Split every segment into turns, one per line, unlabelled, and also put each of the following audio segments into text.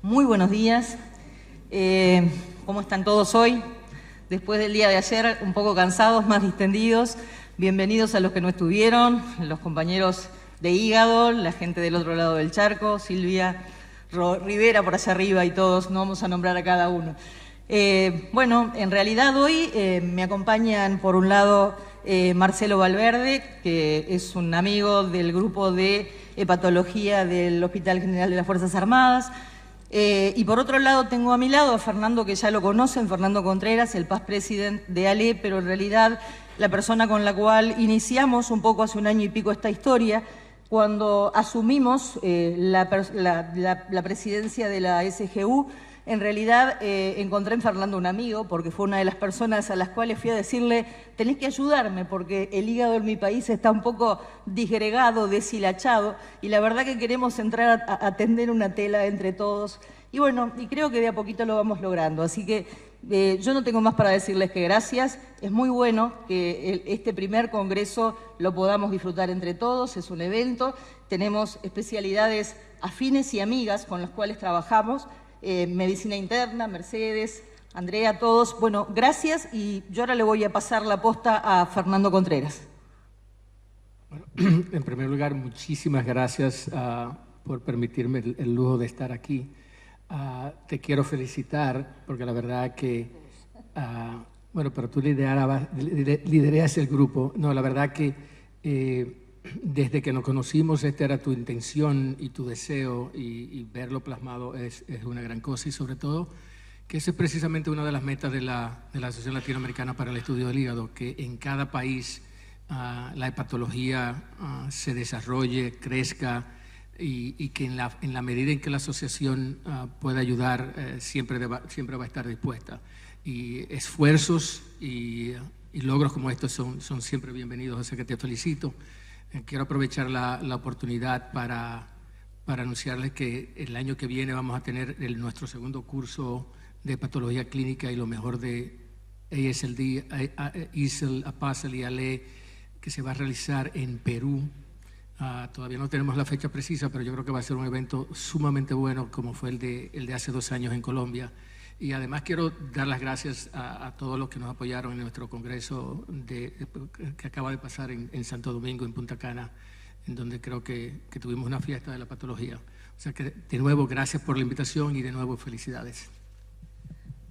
Muy buenos días. ¿Cómo están todos hoy? Después del día de ayer, un poco cansados, más distendidos. Bienvenidos a los que no estuvieron, los compañeros de Hígado, la gente del otro lado del charco, Silvia Rivera por allá arriba y todos, no vamos a nombrar a cada uno. Bueno, en realidad hoy me acompañan por un lado Marcelo Valverde, que es un amigo del grupo de hepatología del Hospital General de las Fuerzas Armadas. Y por otro lado tengo a mi lado a Fernando, que ya lo conocen, Fernando Contreras, el past president de ALE, pero en realidad la persona con la cual iniciamos un poco hace un año y pico esta historia, cuando asumimos la presidencia de la SGU. En realidad encontré en Fernando un amigo, porque fue una de las personas a las cuales fui a decirle: tenés que ayudarme porque el hígado en mi país está un poco disgregado, deshilachado, y la verdad que queremos entrar a tender una tela entre todos. Y bueno, y creo que de a poquito lo vamos logrando. Así que yo no tengo más para decirles que gracias. Es muy bueno que este primer congreso lo podamos disfrutar entre todos. Es un evento, tenemos especialidades afines y amigas con las cuales trabajamos. Medicina interna, Mercedes, Andrea, todos. Bueno, gracias, y yo ahora le voy a pasar la posta a Fernando Contreras.
Bueno, en primer lugar, muchísimas gracias por permitirme el lujo de estar aquí. Te quiero felicitar porque la verdad que, bueno, pero tú lideras el grupo. No, la verdad que desde que nos conocimos, esta era tu intención y tu deseo, y verlo plasmado es una gran cosa, y sobre todo que esa es precisamente una de las metas de la Asociación Latinoamericana para el Estudio del Hígado, que en cada país la hepatología se desarrolle, crezca, y que en la medida en que la asociación pueda ayudar, siempre va a estar dispuesta. Y esfuerzos y logros como estos son siempre bienvenidos, así que te felicito. Quiero aprovechar la oportunidad para anunciarles que el año que viene vamos a tener nuestro segundo curso de patología clínica y lo mejor de ASLD, ISL, APASL y ALE, que se va a realizar en Perú. Todavía no tenemos la fecha precisa, pero yo creo que va a ser un evento sumamente bueno, como fue el de hace 2 años en Colombia. Y además quiero dar las gracias a todos los que nos apoyaron en nuestro congreso que acaba de pasar en Santo Domingo, en Punta Cana, en donde creo que tuvimos una fiesta de la patología. O sea que, de nuevo, gracias por la invitación y de nuevo felicidades.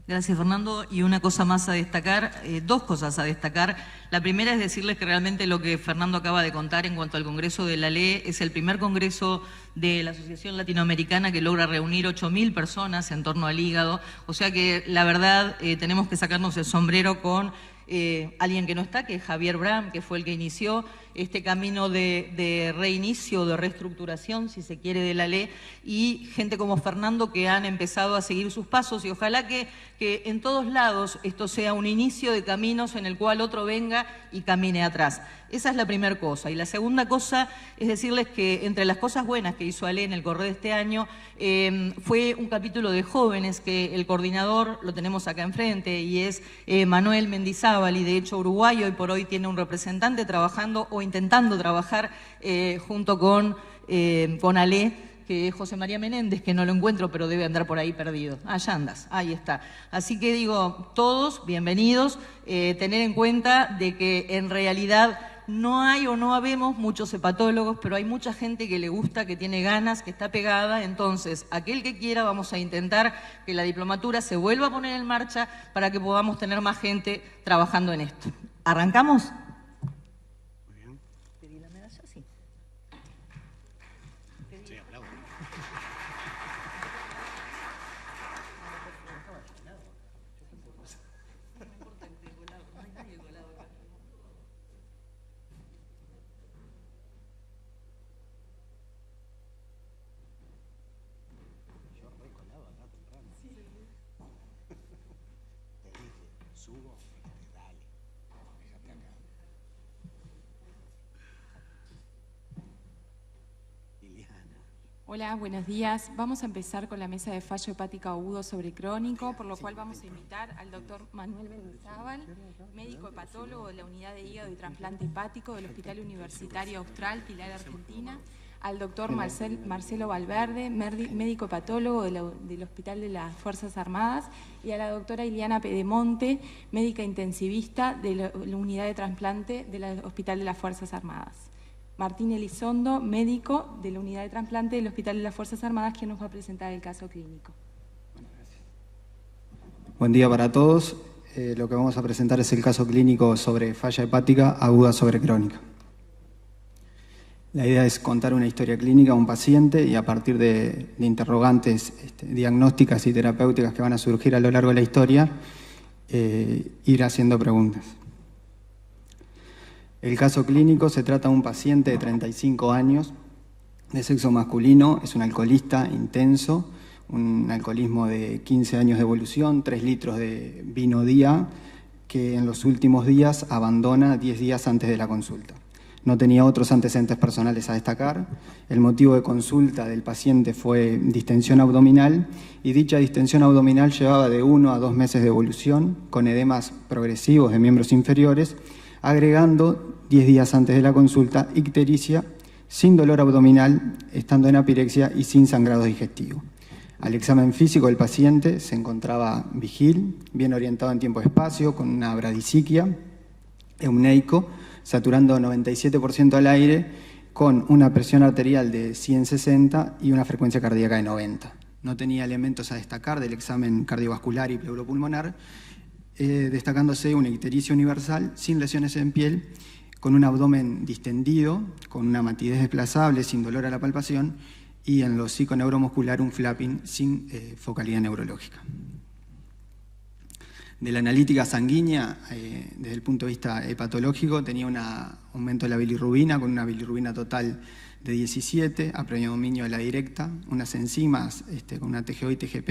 Gracias, Fernando. Y una cosa más a destacar, dos cosas a destacar. La primera es decirles que realmente lo que Fernando acaba de contar en cuanto al Congreso de la ALE es el primer congreso de la Asociación Latinoamericana que logra reunir 8.000 personas en torno al hígado. O sea que la verdad tenemos que sacarnos el sombrero con alguien que no está, que es Javier Bram, que fue el que inició este camino de reinicio, de reestructuración, si se quiere, de la ALE, y gente como Fernando que han empezado a seguir sus pasos, y ojalá que en todos lados esto sea un inicio de caminos en el cual otro venga y camine atrás. Esa es la primera cosa. Y la segunda cosa es decirles que entre las cosas buenas que hizo ALE en el correr de este año fue un capítulo de jóvenes, que el coordinador lo tenemos acá enfrente y es Manuel Mendizábal, y de hecho uruguayo, y por hoy tiene un representante trabajando o intentando trabajar junto con ALE, que es José María Menéndez, que no lo encuentro, pero debe andar por ahí perdido. Allá andas, ahí está. Así que digo, todos bienvenidos, tener en cuenta de que en realidad no hay o no habemos muchos hepatólogos, pero hay mucha gente que le gusta, que tiene ganas, que está pegada. Entonces, aquel que quiera, vamos a intentar que la diplomatura se vuelva a poner en marcha para que podamos tener más gente trabajando en esto. ¿Arrancamos?
Hola, buenos días. Vamos a empezar con la mesa de fallo hepático agudo sobre crónico, por lo cual vamos a invitar al doctor Manuel Mendizábal, médico hepatólogo de la Unidad de Hígado y Trasplante Hepático del Hospital Universitario Austral, Pilar, Argentina, al doctor Marcelo Valverde, médico hepatólogo del Hospital de las Fuerzas Armadas, y a la doctora Iliana Pedemonte, médica intensivista de la unidad de trasplante del Hospital de las Fuerzas Armadas. Martín Elizondo, médico de la unidad de trasplante del Hospital de las Fuerzas Armadas, quien nos va a presentar el caso clínico.
Buen día para todos. Lo que vamos a presentar es el caso clínico sobre falla hepática aguda sobre crónica. La idea es contar una historia clínica a un paciente y a partir de interrogantes diagnósticas y terapéuticas que van a surgir a lo largo de la historia, ir haciendo preguntas. El caso clínico se trata de un paciente de 35 años, de sexo masculino, es un alcoholista intenso, un alcoholismo de 15 años de evolución, 3 litros de vino día, que en los últimos días abandona 10 días antes de la consulta. No tenía otros antecedentes personales a destacar. El motivo de consulta del paciente fue distensión abdominal y dicha distensión abdominal llevaba de 1 a 2 meses de evolución con edemas progresivos de miembros inferiores, agregando 10 días antes de la consulta ictericia, sin dolor abdominal, estando en apirexia y sin sangrado digestivo. Al examen físico del paciente se encontraba vigil, bien orientado en tiempo-espacio, con una bradisiquia, euneico, saturando 97% al aire, con una presión arterial de 160 y una frecuencia cardíaca de 90. No tenía elementos a destacar del examen cardiovascular y pleuropulmonar, destacándose una ictericia universal sin lesiones en piel, con un abdomen distendido, con una matidez desplazable, sin dolor a la palpación, y en lo psiconeuromuscular un flapping sin focalidad neurológica. De la analítica sanguínea, desde el punto de vista hepatológico, tenía un aumento de la bilirrubina, con una bilirrubina total de 17, a predominio de la directa, unas enzimas con una TGO y TGP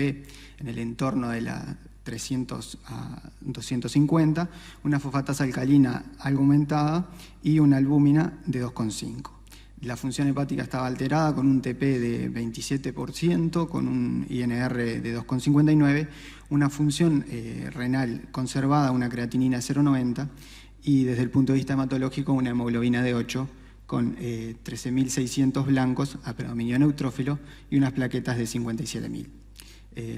en el entorno de la 300 a 250, una fosfatasa alcalina algo aumentada y una albúmina de 2,5. La función hepática estaba alterada con un TP de 27%, con un INR de 2,59, una función renal conservada, una creatinina de 0,90 y desde el punto de vista hematológico una hemoglobina de 8 con 13.600 blancos a predominio neutrófilo y unas plaquetas de 57.000.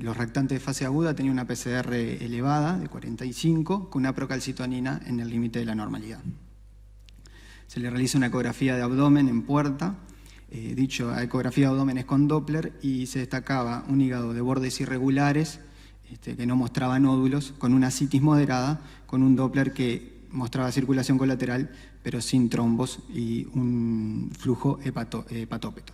Los reactantes de fase aguda tenían una PCR elevada de 45 con una procalcitonina en el límite de la normalidad. Se le realiza una ecografía de abdomen en puerta, dicha ecografía de abdomen es con Doppler y se destacaba un hígado de bordes irregulares que no mostraba nódulos, con una citis moderada, con un Doppler que mostraba circulación colateral pero sin trombos y un flujo hepatópeto.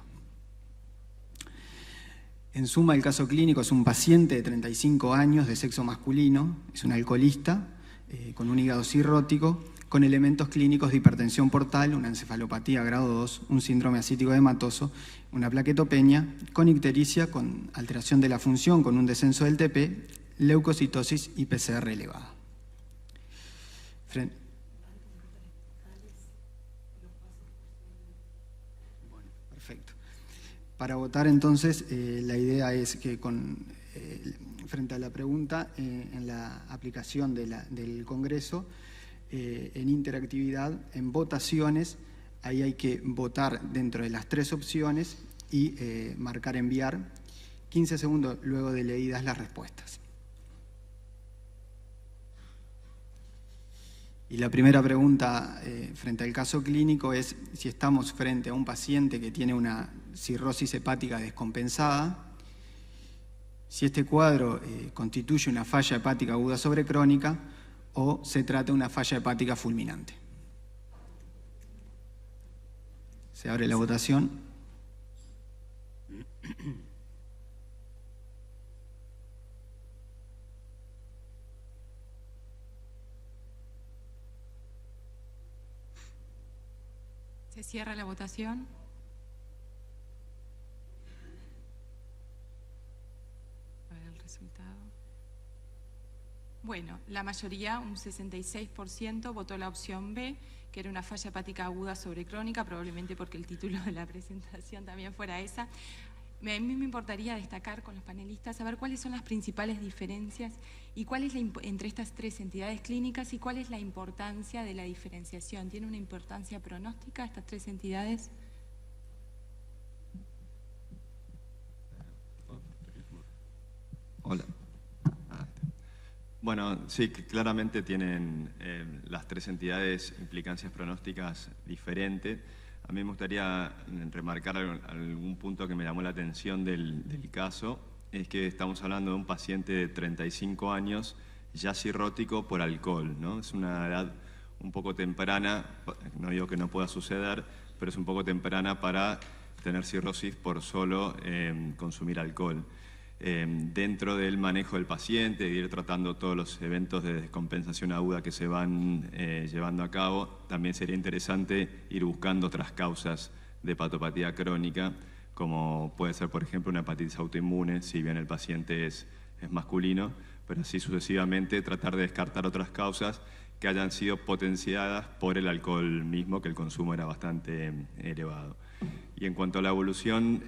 En suma, el caso clínico es un paciente de 35 años de sexo masculino, es un alcoholista con un hígado cirrótico, con elementos clínicos de hipertensión portal, una encefalopatía grado 2, un síndrome ascítico hematoso, una plaquetopenia, con ictericia, con alteración de la función, con un descenso del TP, leucocitosis y PCR elevada. Bueno, perfecto. Para votar entonces, la idea es que frente a la pregunta, en la aplicación del Congreso, en interactividad, en votaciones, ahí hay que votar dentro de las 3 opciones y marcar enviar, 15 segundos luego de leídas las respuestas. Y la primera pregunta frente al caso clínico es si estamos frente a un paciente que tiene una cirrosis hepática descompensada, si este cuadro constituye una falla hepática aguda sobre crónica, o se trata de una falla hepática fulminante. Se abre la votación.
Se cierra la votación. A ver el resultado. Bueno, la mayoría, un 66%, votó la opción B, que era una falla hepática aguda sobre crónica, probablemente porque el título de la presentación también fuera esa. A mí me importaría destacar con los panelistas, saber cuáles son las principales diferencias y cuál es entre estas 3 entidades clínicas y cuál es la importancia de la diferenciación. ¿Tiene una importancia pronóstica estas 3 entidades?
Bueno, sí, que claramente tienen las tres entidades implicancias pronósticas diferentes. A mí me gustaría remarcar algún punto que me llamó la atención del caso, es que estamos hablando de un paciente de 35 años ya cirrótico por alcohol, ¿no? Es una edad un poco temprana, no digo que no pueda suceder, pero es un poco temprana para tener cirrosis por solo consumir alcohol. Dentro del manejo del paciente, de ir tratando todos los eventos de descompensación aguda que se van llevando a cabo, también sería interesante ir buscando otras causas de hepatopatía crónica, como puede ser, por ejemplo, una hepatitis autoinmune, si bien el paciente es masculino, pero así sucesivamente tratar de descartar otras causas que hayan sido potenciadas por el alcohol mismo, que el consumo era bastante elevado. Y en cuanto a la evolución,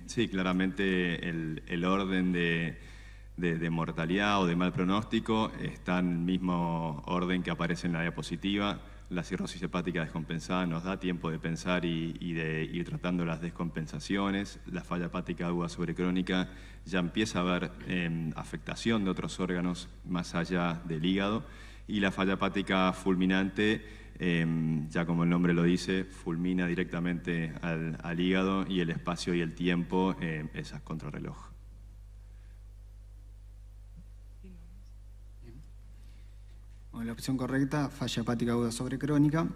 sí, claramente el orden de mortalidad o de mal pronóstico está en el mismo orden que aparece en la diapositiva. La cirrosis hepática descompensada nos da tiempo de pensar y de ir tratando las descompensaciones. La falla hepática aguda sobrecrónica ya empieza a haber afectación de otros órganos más allá del hígado. Y la falla hepática fulminante, ya como el nombre lo dice, fulmina directamente al hígado, y el espacio y el tiempo es a contrarreloj.
Bueno, la opción correcta, falla hepática aguda sobrecrónica.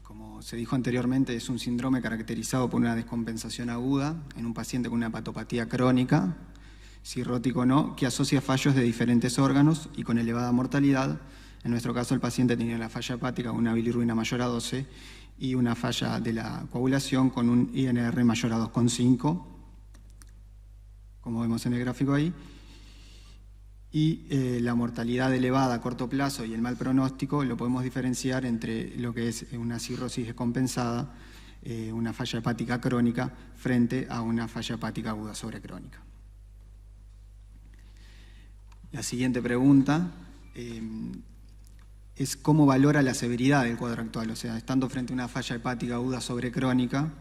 Como se dijo anteriormente, es un síndrome caracterizado por una descompensación aguda en un paciente con una hepatopatía crónica, cirrótico o no, que asocia fallos de diferentes órganos y con elevada mortalidad. En nuestro caso, el paciente tenía la falla hepática, una bilirruina mayor a 12 y una falla de la coagulación con un INR mayor a 2,5, como vemos en el gráfico ahí. Y la mortalidad elevada a corto plazo y el mal pronóstico lo podemos diferenciar entre lo que es una cirrosis descompensada, una falla hepática crónica, frente a una falla hepática aguda sobrecrónica. La siguiente pregunta es cómo valora la severidad del cuadro actual, o sea, estando frente a una falla hepática aguda sobrecrónica,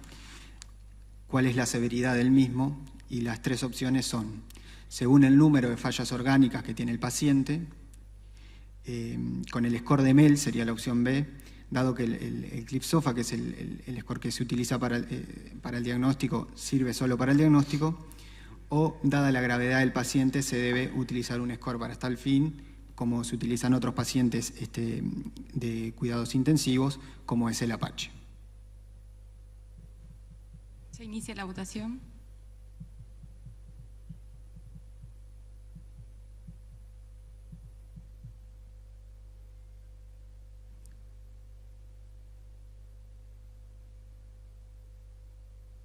cuál es la severidad del mismo, y las tres opciones son, según el número de fallas orgánicas que tiene el paciente, con el score de Mel sería la opción B, dado que el CLIP-SOFA, que es el score que se utiliza para el diagnóstico, sirve solo para el diagnóstico, o dada la gravedad del paciente se debe utilizar un score para tal fin, como se utilizan otros pacientes de cuidados intensivos, como es el Apache.
Se inicia la votación.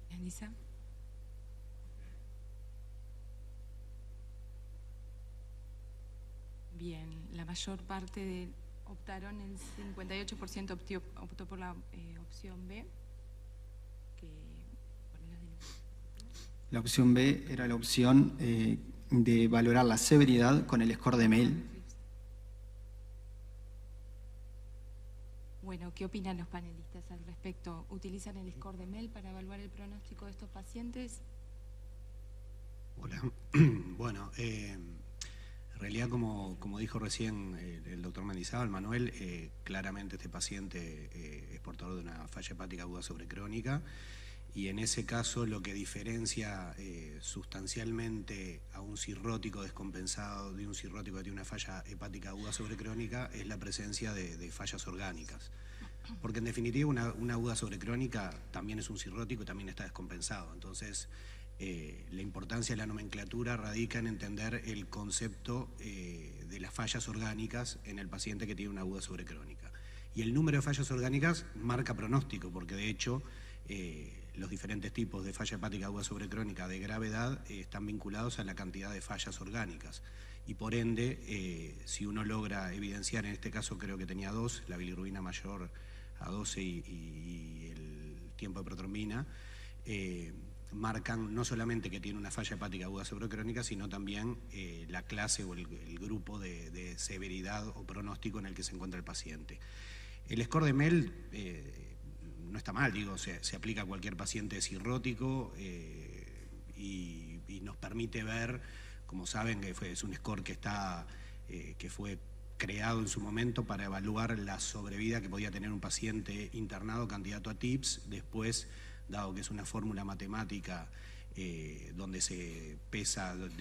Finaliza. Bien, la mayor parte optaron, el 58% optó por la opción B.
La opción B era la opción de valorar la severidad con el score de Mel.
Bueno, ¿qué opinan los panelistas al respecto? ¿Utilizan el score de Mel para evaluar el pronóstico de estos pacientes?
Hola. Bueno, en realidad, como dijo recién el doctor Mendizábal, Manuel, claramente este paciente es portador de una falla hepática aguda sobrecrónica, y en ese caso lo que diferencia sustancialmente a un cirrótico descompensado de un cirrótico que tiene una falla hepática aguda sobrecrónica es la presencia de fallas orgánicas. Porque en definitiva una aguda sobrecrónica también es un cirrótico y también está descompensado. Entonces, la importancia de la nomenclatura radica en entender el concepto de las fallas orgánicas en el paciente que tiene una aguda sobrecrónica. Y el número de fallas orgánicas marca pronóstico, porque de hecho los diferentes tipos de falla hepática aguda sobrecrónica de gravedad están vinculados a la cantidad de fallas orgánicas. Y por ende, si uno logra evidenciar, en este caso creo que tenía 2, la bilirrubina mayor a 12 y el tiempo de protrombina, marcan no solamente que tiene una falla hepática aguda sobrecrónica, sino también la clase o el grupo de severidad o pronóstico en el que se encuentra el paciente. El score de Mel no está mal, digo, se aplica a cualquier paciente cirrótico y nos permite ver como saben, es un score que fue creado en su momento para evaluar la sobrevida que podía tener un paciente internado candidato a TIPS. Después, dado que es una fórmula matemática donde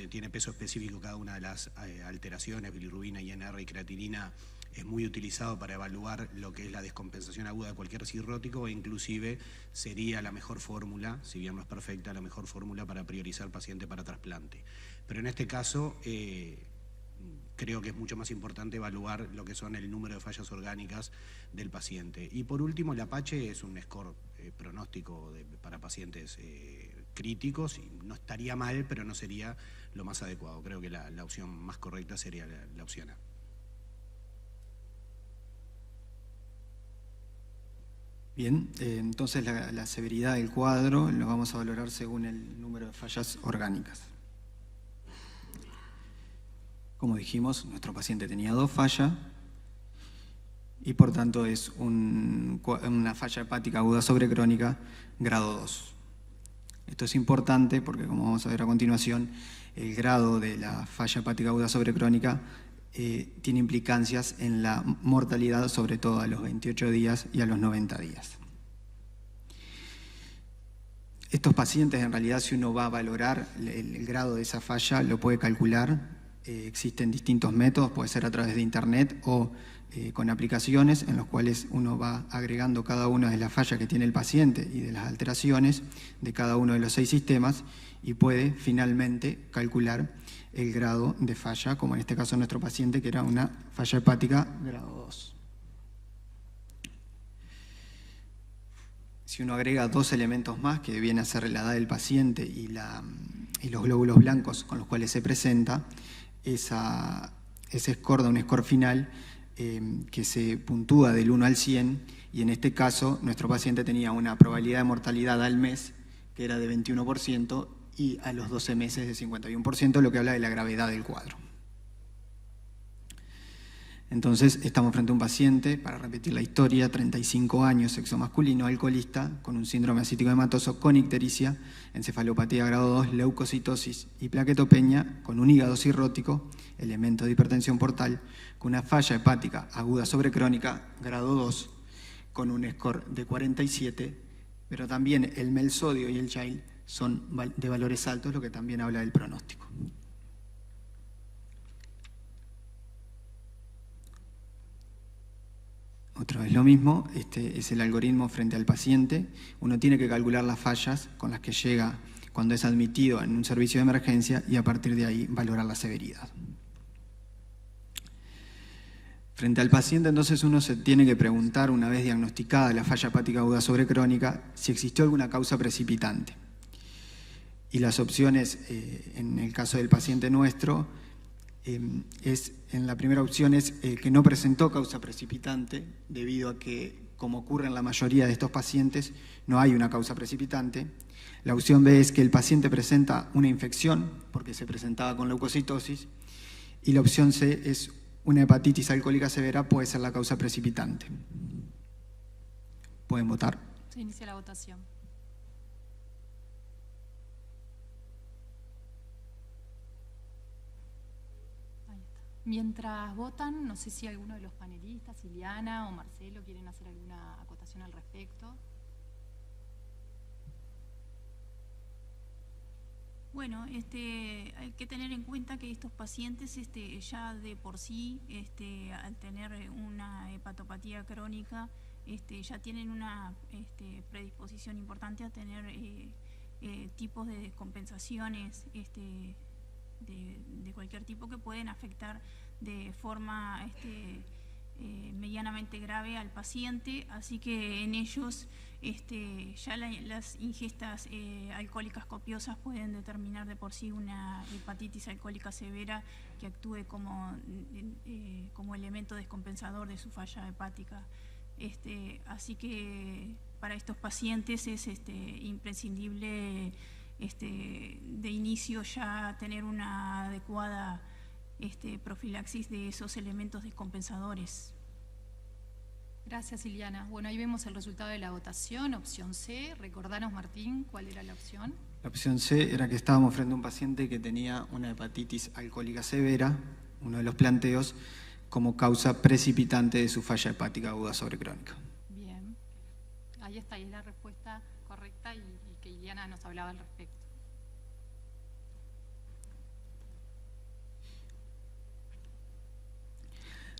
tiene peso específico cada una de las alteraciones, bilirrubina, INR y creatinina, es muy utilizado para evaluar lo que es la descompensación aguda de cualquier cirrótico, e inclusive sería la mejor fórmula, si bien no es perfecta, la mejor fórmula para priorizar paciente para trasplante. Pero en este caso creo que es mucho más importante evaluar lo que son el número de fallas orgánicas del paciente. Y por último, el APACHE es un score pronóstico para pacientes críticos, y no estaría mal, pero no sería lo más adecuado. Creo que la opción más correcta sería la opción A.
Bien, entonces la severidad del cuadro lo vamos a valorar según el número de fallas orgánicas. Como dijimos, nuestro paciente tenía 2 fallas y por tanto es una falla hepática aguda sobrecrónica grado 2. Esto es importante porque, como vamos a ver a continuación, el grado de la falla hepática aguda sobrecrónica tiene implicancias en la mortalidad, sobre todo a los 28 días y a los 90 días. Estos pacientes, en realidad, si uno va a valorar el grado de esa falla, lo puede calcular. Existen distintos métodos, puede ser a través de internet o con aplicaciones en los cuales uno va agregando cada una de las fallas que tiene el paciente y de las alteraciones de cada uno de los 6 sistemas, y puede finalmente calcular el grado de falla, como en este caso nuestro paciente, que era una falla hepática grado 2. Si uno agrega 2 elementos más, que viene a ser la edad del paciente y los glóbulos blancos con los cuales se presenta, ese score da un score final que se puntúa del 1 al 100, y en este caso nuestro paciente tenía una probabilidad de mortalidad al mes que era de 21% y a los 12 meses de 51%, lo que habla de la gravedad del cuadro. Entonces estamos frente a un paciente, para repetir la historia, 35 años, sexo masculino, alcoholista, con un síndrome acítico hematoso, con ictericia, encefalopatía grado 2, leucocitosis y plaquetopenia, con un hígado cirrótico, elemento de hipertensión portal, con una falla hepática aguda sobrecrónica grado 2, con un score de 47, pero también el MEL sodio y el Child son de valores altos, lo que también habla del pronóstico. Otra vez lo mismo, este es el algoritmo frente al paciente. Uno tiene que calcular las fallas con las que llega cuando es admitido en un servicio de emergencia y a partir de ahí valorar la severidad. Frente al paciente, entonces, uno se tiene que preguntar, una vez diagnosticada la falla hepática aguda sobrecrónica, si existió alguna causa precipitante. Y las opciones, en el caso del paciente nuestro, en la primera opción es que no presentó causa precipitante, debido a que, como ocurre en la mayoría de estos pacientes, no hay una causa precipitante. La opción B es que el paciente presenta una infección, porque se presentaba con leucocitosis. Y la opción C es una hepatitis alcohólica severa, puede ser la causa precipitante. ¿Pueden votar?
Se inicia la votación. Mientras votan, no sé si alguno de los panelistas, Ileana o Marcelo, quieren hacer alguna acotación al respecto.
Bueno, hay que tener en cuenta que estos pacientes ya de por sí, al tener una hepatopatía crónica, ya tienen una predisposición importante a tener tipos de descompensaciones de cualquier tipo que pueden afectar de forma medianamente grave al paciente, así que en ellos ya las ingestas alcohólicas copiosas pueden determinar de por sí una hepatitis alcohólica severa que actúe como elemento descompensador de su falla hepática. Así que para estos pacientes es imprescindible de inicio ya tener una adecuada profilaxis de esos elementos descompensadores.
Gracias, Ileana. Bueno, ahí vemos el resultado de la votación, opción C. Recordanos, Martín, ¿cuál era la opción?
La opción C era que estábamos frente a un paciente que tenía una hepatitis alcohólica severa, uno de los planteos, como causa precipitante de su falla hepática aguda sobrecrónica.
Bien, ahí está, ahí es la respuesta correcta y que Iliana nos hablaba al respecto.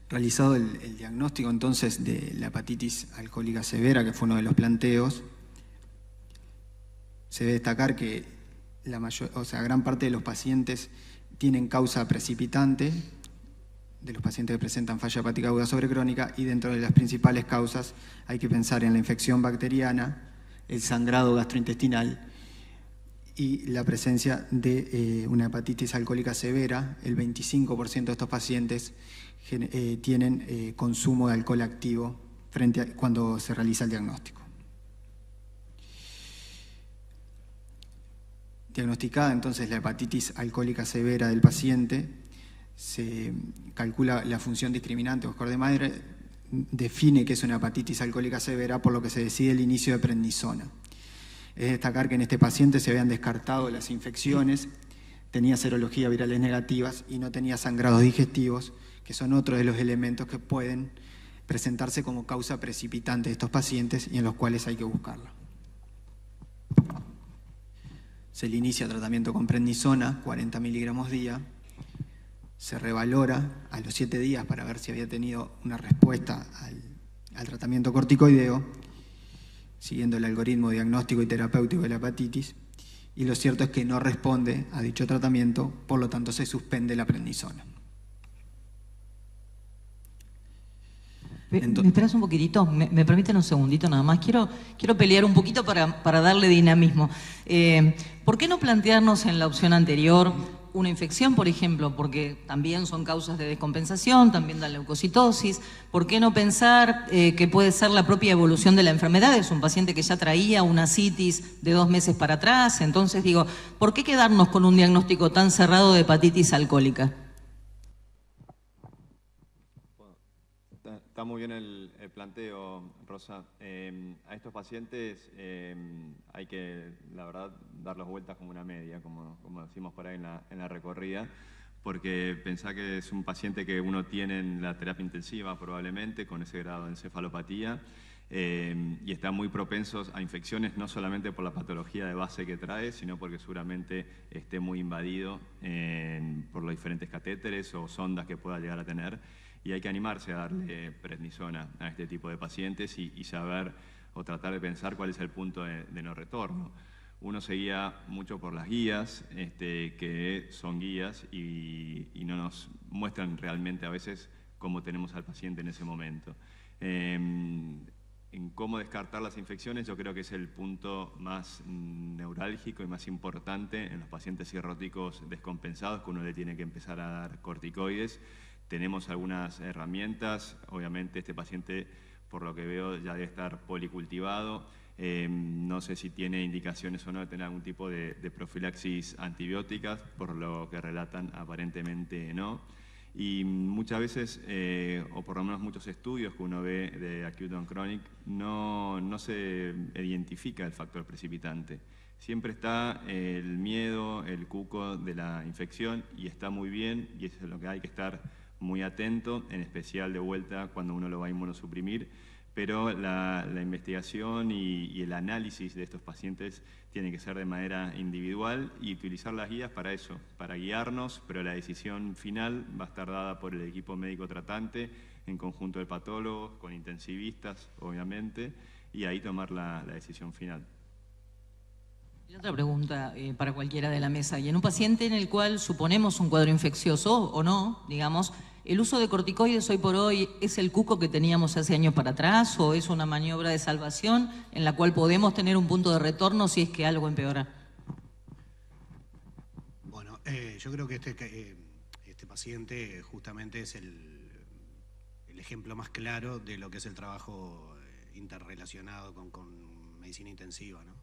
Realizado el diagnóstico entonces de la hepatitis alcohólica severa, que fue uno de los planteos, se debe destacar que gran parte de los pacientes tienen causa precipitante, de los pacientes que presentan falla hepática aguda sobrecrónica, y dentro de las principales causas hay que pensar en la infección bacteriana, el sangrado gastrointestinal y la presencia de una hepatitis alcohólica severa. El 25% de estos pacientes tienen consumo de alcohol activo cuando se realiza el diagnóstico. Diagnosticada entonces la hepatitis alcohólica severa del paciente, se calcula la función discriminante o score de Mayer, define que es una hepatitis alcohólica severa, por lo que se decide el inicio de prednisona. Es destacar que en este paciente se habían descartado las infecciones, tenía serología virales negativas y no tenía sangrados digestivos, que son otros de los elementos que pueden presentarse como causa precipitante de estos pacientes y en los cuales hay que buscarlo. Se le inicia tratamiento con prednisona, 40 miligramos día. Se revalora a los 7 días para ver si había tenido una respuesta al tratamiento corticoideo, siguiendo el algoritmo diagnóstico y terapéutico de la hepatitis. Y lo cierto es que no responde a dicho tratamiento, por lo tanto se suspende la prednisona.
¿Me esperas un poquitito? ¿Me permiten un segundito nada más? Quiero pelear un poquito para darle dinamismo. ¿Por qué no plantearnos en la opción anterior una infección, por ejemplo? Porque también son causas de descompensación, también da leucocitosis. ¿Por qué no pensar que puede ser la propia evolución de la enfermedad? Es un paciente que ya traía una citis de 2 meses para atrás. Entonces digo, ¿por qué quedarnos con un diagnóstico tan cerrado de hepatitis alcohólica?
Está muy bien el planteo, Rosa. A estos pacientes hay que, la verdad, dar las vueltas como una media, como decimos por ahí en la recorrida, porque pensá que es un paciente que uno tiene en la terapia intensiva probablemente con ese grado de encefalopatía y está muy propensos a infecciones, no solamente por la patología de base que trae, sino porque seguramente esté muy invadido por los diferentes catéteres o sondas que pueda llegar a tener. Y hay que animarse a darle prednisona a este tipo de pacientes y saber o tratar de pensar cuál es el punto de no retorno. Uno se guía mucho por las guías, que son guías y no nos muestran realmente a veces cómo tenemos al paciente en ese momento. En cómo descartar las infecciones, yo creo que es el punto más neurálgico y más importante en los pacientes cirróticos descompensados, que uno le tiene que empezar a dar corticoides. Tenemos algunas herramientas, obviamente este paciente, por lo que veo, ya debe estar policultivado. No sé si tiene indicaciones o no de tener algún tipo de profilaxis antibióticas, por lo que relatan aparentemente no. Y muchas veces, o por lo menos muchos estudios que uno ve de acute on chronic, no se identifica el factor precipitante. Siempre está el miedo, el cuco de la infección y está muy bien y eso es lo que hay que estar muy atento, en especial de vuelta cuando uno lo va a inmunosuprimir, pero la investigación y el análisis de estos pacientes tiene que ser de manera individual y utilizar las guías para eso, para guiarnos, pero la decisión final va a estar dada por el equipo médico tratante, en conjunto de patólogos, con intensivistas, obviamente, y ahí tomar la decisión final.
Y otra pregunta para cualquiera de la mesa. Y en un paciente en el cual suponemos un cuadro infeccioso o no, digamos, ¿el uso de corticoides hoy por hoy es el cuco que teníamos hace años para atrás o es una maniobra de salvación en la cual podemos tener un punto de retorno si es que algo empeora?
Bueno, yo creo que este paciente justamente es el ejemplo más claro de lo que es el trabajo interrelacionado con medicina intensiva, ¿no?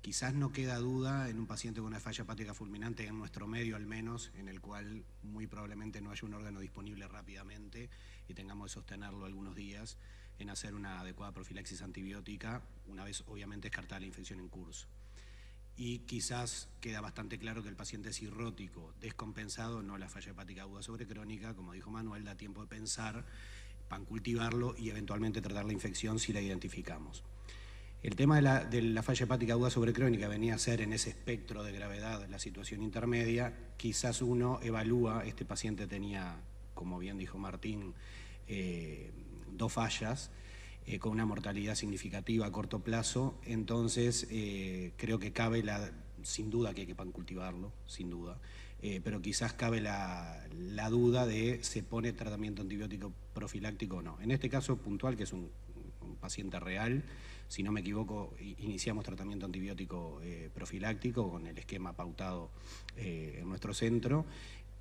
Quizás no queda duda en un paciente con una falla hepática fulminante, en nuestro medio al menos, en el cual muy probablemente no haya un órgano disponible rápidamente y tengamos que sostenerlo algunos días, en hacer una adecuada profilaxis antibiótica, una vez obviamente descartada la infección en curso. y quizás queda bastante claro que el paciente cirrótico descompensado, no la falla hepática aguda sobrecrónica, como dijo Manuel, da tiempo de pensar, pancultivarlo y eventualmente tratar la infección si la identificamos. El tema de la falla hepática aguda sobrecrónica venía a ser en ese espectro de gravedad la situación intermedia. Quizás uno evalúa, este paciente tenía, como bien dijo Martín, 2 fallas, con una mortalidad significativa a corto plazo, entonces creo que cabe sin duda que hay que pancultivarlo, sin duda, pero quizás cabe la duda de se pone tratamiento antibiótico profiláctico o no. En este caso puntual, que es un paciente real, si no me equivoco, iniciamos tratamiento antibiótico profiláctico con el esquema pautado en nuestro centro,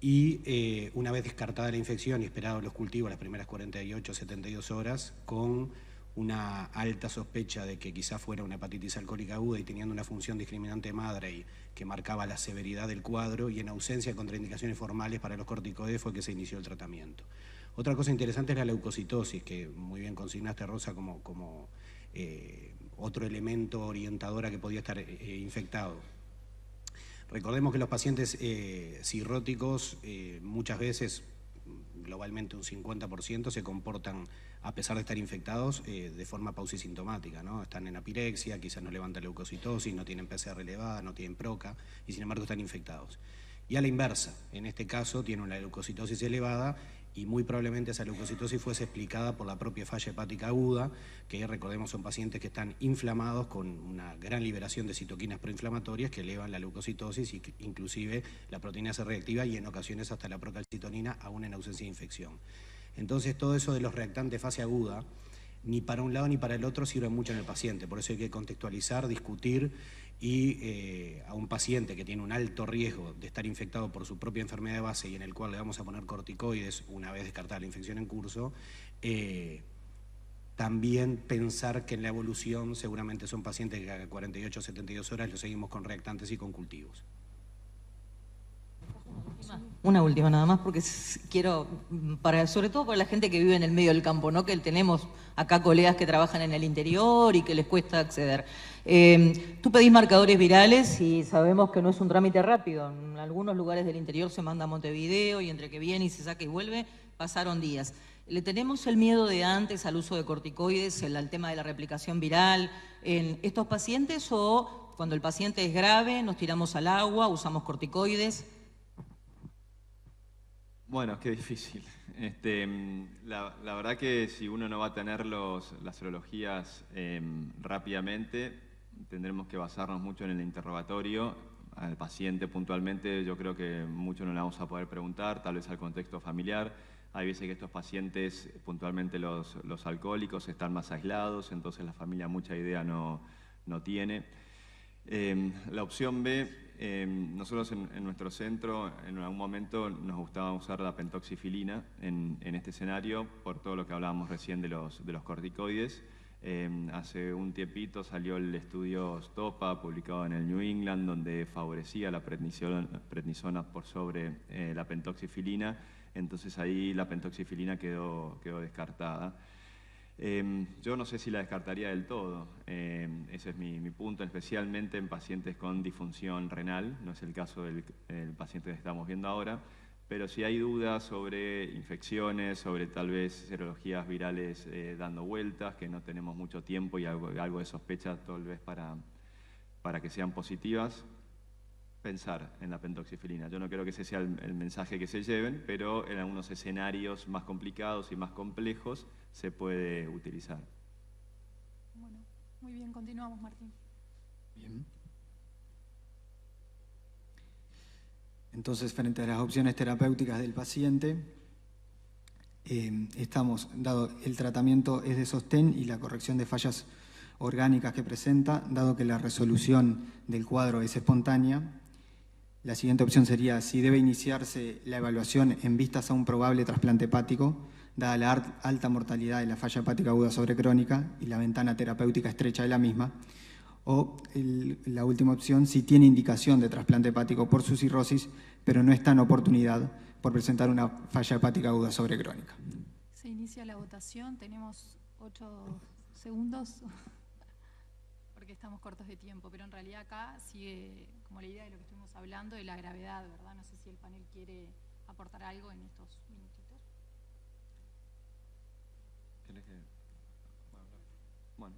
y una vez descartada la infección y esperados los cultivos las primeras 48 o 72 horas, con una alta sospecha de que quizás fuera una hepatitis alcohólica aguda y teniendo una función discriminante madre que marcaba la severidad del cuadro, y en ausencia de contraindicaciones formales para los corticoides, fue que se inició el tratamiento. Otra cosa interesante es la leucocitosis, que muy bien consignaste, Rosa, como otro elemento orientador a que podía estar infectado. Recordemos que los pacientes cirróticos muchas veces, globalmente un 50%, se comportan, a pesar de estar infectados, de forma pausisintomática, ¿no? Están en apirexia, quizás no levantan leucocitosis, no tienen PCR elevada, no tienen proca, y sin embargo están infectados. Y a la inversa, en este caso tiene una leucocitosis elevada y muy probablemente esa leucocitosis fuese explicada por la propia falla hepática aguda, que recordemos son pacientes que están inflamados con una gran liberación de citoquinas proinflamatorias que elevan la leucocitosis y inclusive la proteína C reactiva y en ocasiones hasta la procalcitonina, aún en ausencia de infección. Entonces todo eso de los reactantes fase aguda, ni para un lado ni para el otro sirve mucho en el paciente, por eso hay que contextualizar, discutir, y a un paciente que tiene un alto riesgo de estar infectado por su propia enfermedad de base y en el cual le vamos a poner corticoides una vez descartada la infección en curso, también pensar que en la evolución seguramente son pacientes que cada 48 o 72 horas los seguimos con reactantes y con cultivos.
Una última nada más, porque quiero, sobre todo para la gente que vive en el medio del campo, ¿no? Que tenemos acá colegas que trabajan en el interior y que les cuesta acceder. Tú pedís marcadores virales y sabemos que no es un trámite rápido. En algunos lugares del interior se manda a Montevideo y entre que viene y se saca y vuelve, pasaron días. ¿Le tenemos el miedo de antes al uso de corticoides, al tema de la replicación viral en estos pacientes, o cuando el paciente es grave nos tiramos al agua, usamos corticoides?
Bueno, qué difícil. La verdad que si uno no va a tener las serologías rápidamente, tendremos que basarnos mucho en el interrogatorio. Al paciente puntualmente yo creo que mucho no le vamos a poder preguntar, tal vez al contexto familiar. Hay veces que estos pacientes, puntualmente los alcohólicos, están más aislados, entonces la familia mucha idea no tiene. La opción B, nosotros en nuestro centro en algún momento nos gustaba usar la pentoxifilina en este escenario por todo lo que hablábamos recién de los corticoides. Hace un tiempito salió el estudio STOPA publicado en el New England donde favorecía la prednisona por sobre la pentoxifilina, entonces ahí la pentoxifilina quedó descartada. Yo no sé si la descartaría del todo, ese es mi punto, especialmente en pacientes con disfunción renal, no es el caso del paciente que estamos viendo ahora, pero si hay dudas sobre infecciones, sobre tal vez serologías virales dando vueltas, que no tenemos mucho tiempo y algo de sospecha tal vez para que sean positivas, pensar en la pentoxifilina. Yo no creo que ese sea el mensaje que se lleven, pero en algunos escenarios más complicados y más complejos se puede utilizar.
Bueno, muy bien, continuamos, Martín.
Bien. Entonces, frente a las opciones terapéuticas del paciente, dado el tratamiento es de sostén y la corrección de fallas orgánicas que presenta, dado que la resolución del cuadro es espontánea, la siguiente opción sería si debe iniciarse la evaluación en vistas a un probable trasplante hepático, dada la alta mortalidad de la falla hepática aguda sobrecrónica y la ventana terapéutica estrecha de la misma, o la última opción, si tiene indicación de trasplante hepático por su cirrosis, pero no está en oportunidad por presentar una falla hepática aguda sobrecrónica.
Se inicia la votación, tenemos 8 segundos. porque estamos cortos de tiempo, pero en realidad acá sigue como la idea de lo que estuvimos hablando, de la gravedad, ¿verdad? No sé si el panel quiere aportar algo en estos minutitos.
¿Querés que...? Bueno.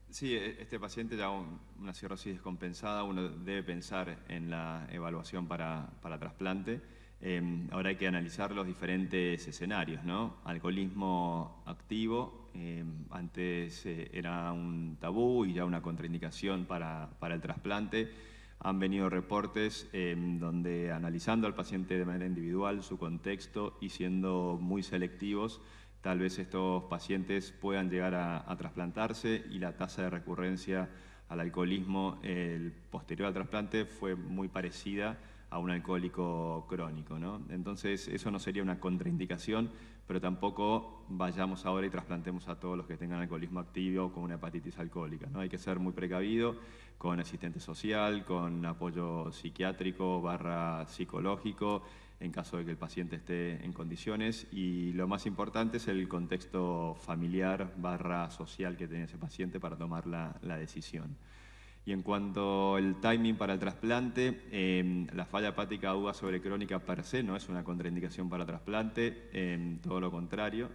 Sí, este paciente ya una cirrosis descompensada, uno debe pensar en la evaluación para trasplante. Ahora hay que analizar los diferentes escenarios, ¿no? Alcoholismo activo, antes era un tabú y ya una contraindicación para el trasplante. Han venido reportes donde analizando al paciente de manera individual, su contexto y siendo muy selectivos, tal vez estos pacientes puedan llegar a trasplantarse y la tasa de recurrencia al alcoholismo posterior al trasplante fue muy parecida a un alcohólico crónico, ¿no? Entonces eso no sería una contraindicación, pero tampoco vayamos ahora y trasplantemos a todos los que tengan alcoholismo activo con una hepatitis alcohólica, ¿no? Hay que ser muy precavido con asistente social, con apoyo psiquiátrico / psicológico, en caso de que el paciente esté en condiciones, y lo más importante es el contexto familiar / social que tiene ese paciente para tomar la decisión. Y en cuanto al timing para el trasplante, la falla hepática aguda sobre crónica per se no es una contraindicación para trasplante, todo lo contrario,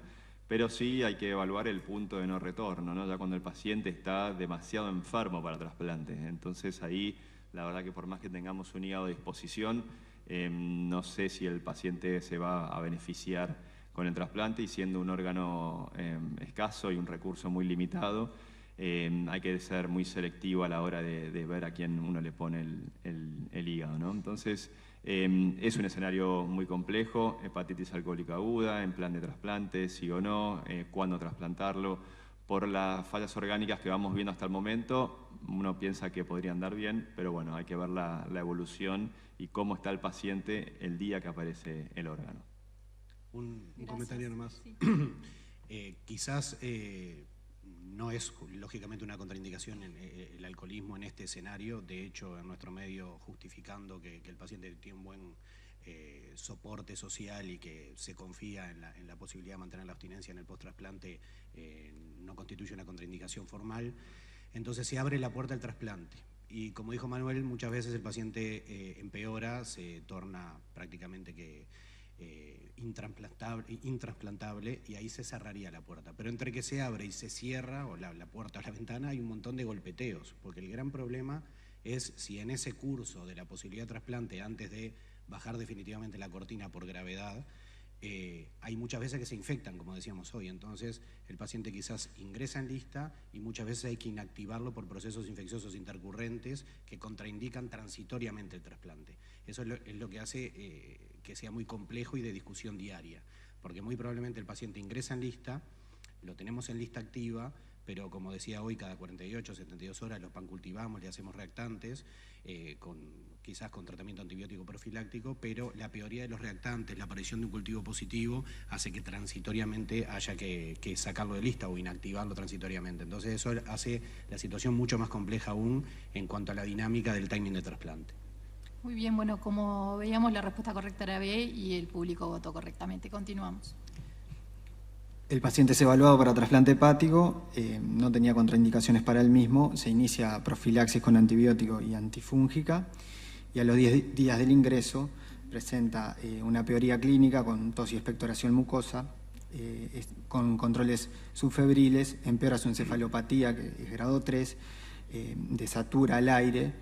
pero sí hay que evaluar el punto de no retorno, ¿no? Ya cuando el paciente está demasiado enfermo para trasplante. Entonces ahí, la verdad que por más que tengamos un hígado a disposición, no sé si el paciente se va a beneficiar con el trasplante, y siendo un órgano escaso y un recurso muy limitado, hay que ser muy selectivo a la hora de ver a quién uno le pone el hígado, ¿no? Entonces, es un escenario muy complejo, hepatitis alcohólica aguda, en plan de trasplante, sí o no, cuándo trasplantarlo. Por las fallas orgánicas que vamos viendo hasta el momento, uno piensa que podría andar bien, pero bueno, hay que ver la evolución y cómo está el paciente el día que aparece el órgano.
Un comentario nomás.
Sí.
Quizás no es lógicamente una contraindicación el alcoholismo en este escenario. De hecho, en nuestro medio, justificando que el paciente tiene un buen soporte social y que se confía en la posibilidad de mantener la abstinencia en el post-trasplante, no constituye una contraindicación formal. Entonces se abre la puerta al trasplante. Y como dijo Manuel, muchas veces el paciente empeora, se torna prácticamente que intrasplantable, y ahí se cerraría la puerta. Pero entre que se abre y se cierra, o la puerta o la ventana, hay un montón de golpeteos, porque el gran problema es si en ese curso de la posibilidad de trasplante, antes de bajar definitivamente la cortina por gravedad, hay muchas veces que se infectan, como decíamos hoy. Entonces el paciente quizás ingresa en lista y muchas veces hay que inactivarlo por procesos infecciosos intercurrentes que contraindican transitoriamente el trasplante. Eso es lo que hace que sea muy complejo y de discusión diaria, porque muy probablemente el paciente ingresa en lista, lo tenemos en lista activa, pero como decía hoy, cada 48, 72 horas los pancultivamos, le hacemos reactantes, quizás con tratamiento antibiótico profiláctico, pero la peoría de los reactantes, la aparición de un cultivo positivo, hace que transitoriamente haya que sacarlo de lista o inactivarlo transitoriamente. Entonces eso hace la situación mucho más compleja aún en cuanto a la dinámica del timing de trasplante.
Muy bien, bueno, como veíamos, la respuesta correcta era B y el público votó correctamente. Continuamos.
El paciente es evaluado para trasplante hepático, no tenía contraindicaciones para el mismo, se inicia profilaxis con antibiótico y antifúngica, y a los 10 días del ingreso presenta una peoría clínica con tos y expectoración mucosa, con controles subfebriles, empeora su encefalopatía, que es grado 3, desatura al aire,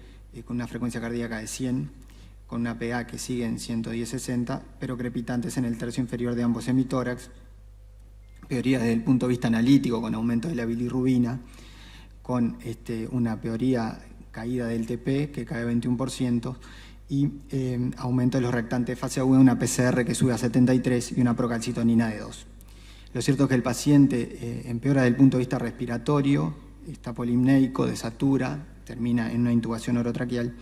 con una frecuencia cardíaca de 100, con una PA que sigue en 110/60, pero crepitantes en el tercio inferior de ambos hemitórax, peoría desde el punto de vista analítico, con aumento de la bilirrubina, con una peoría caída del TP, que cae 21%, y aumento de los reactantes de fase aguda, una PCR que sube a 73 y una procalcitonina de 2. Lo cierto es que el paciente empeora desde el punto de vista respiratorio, está polimneico, desatura, termina en una intubación orotraqueal,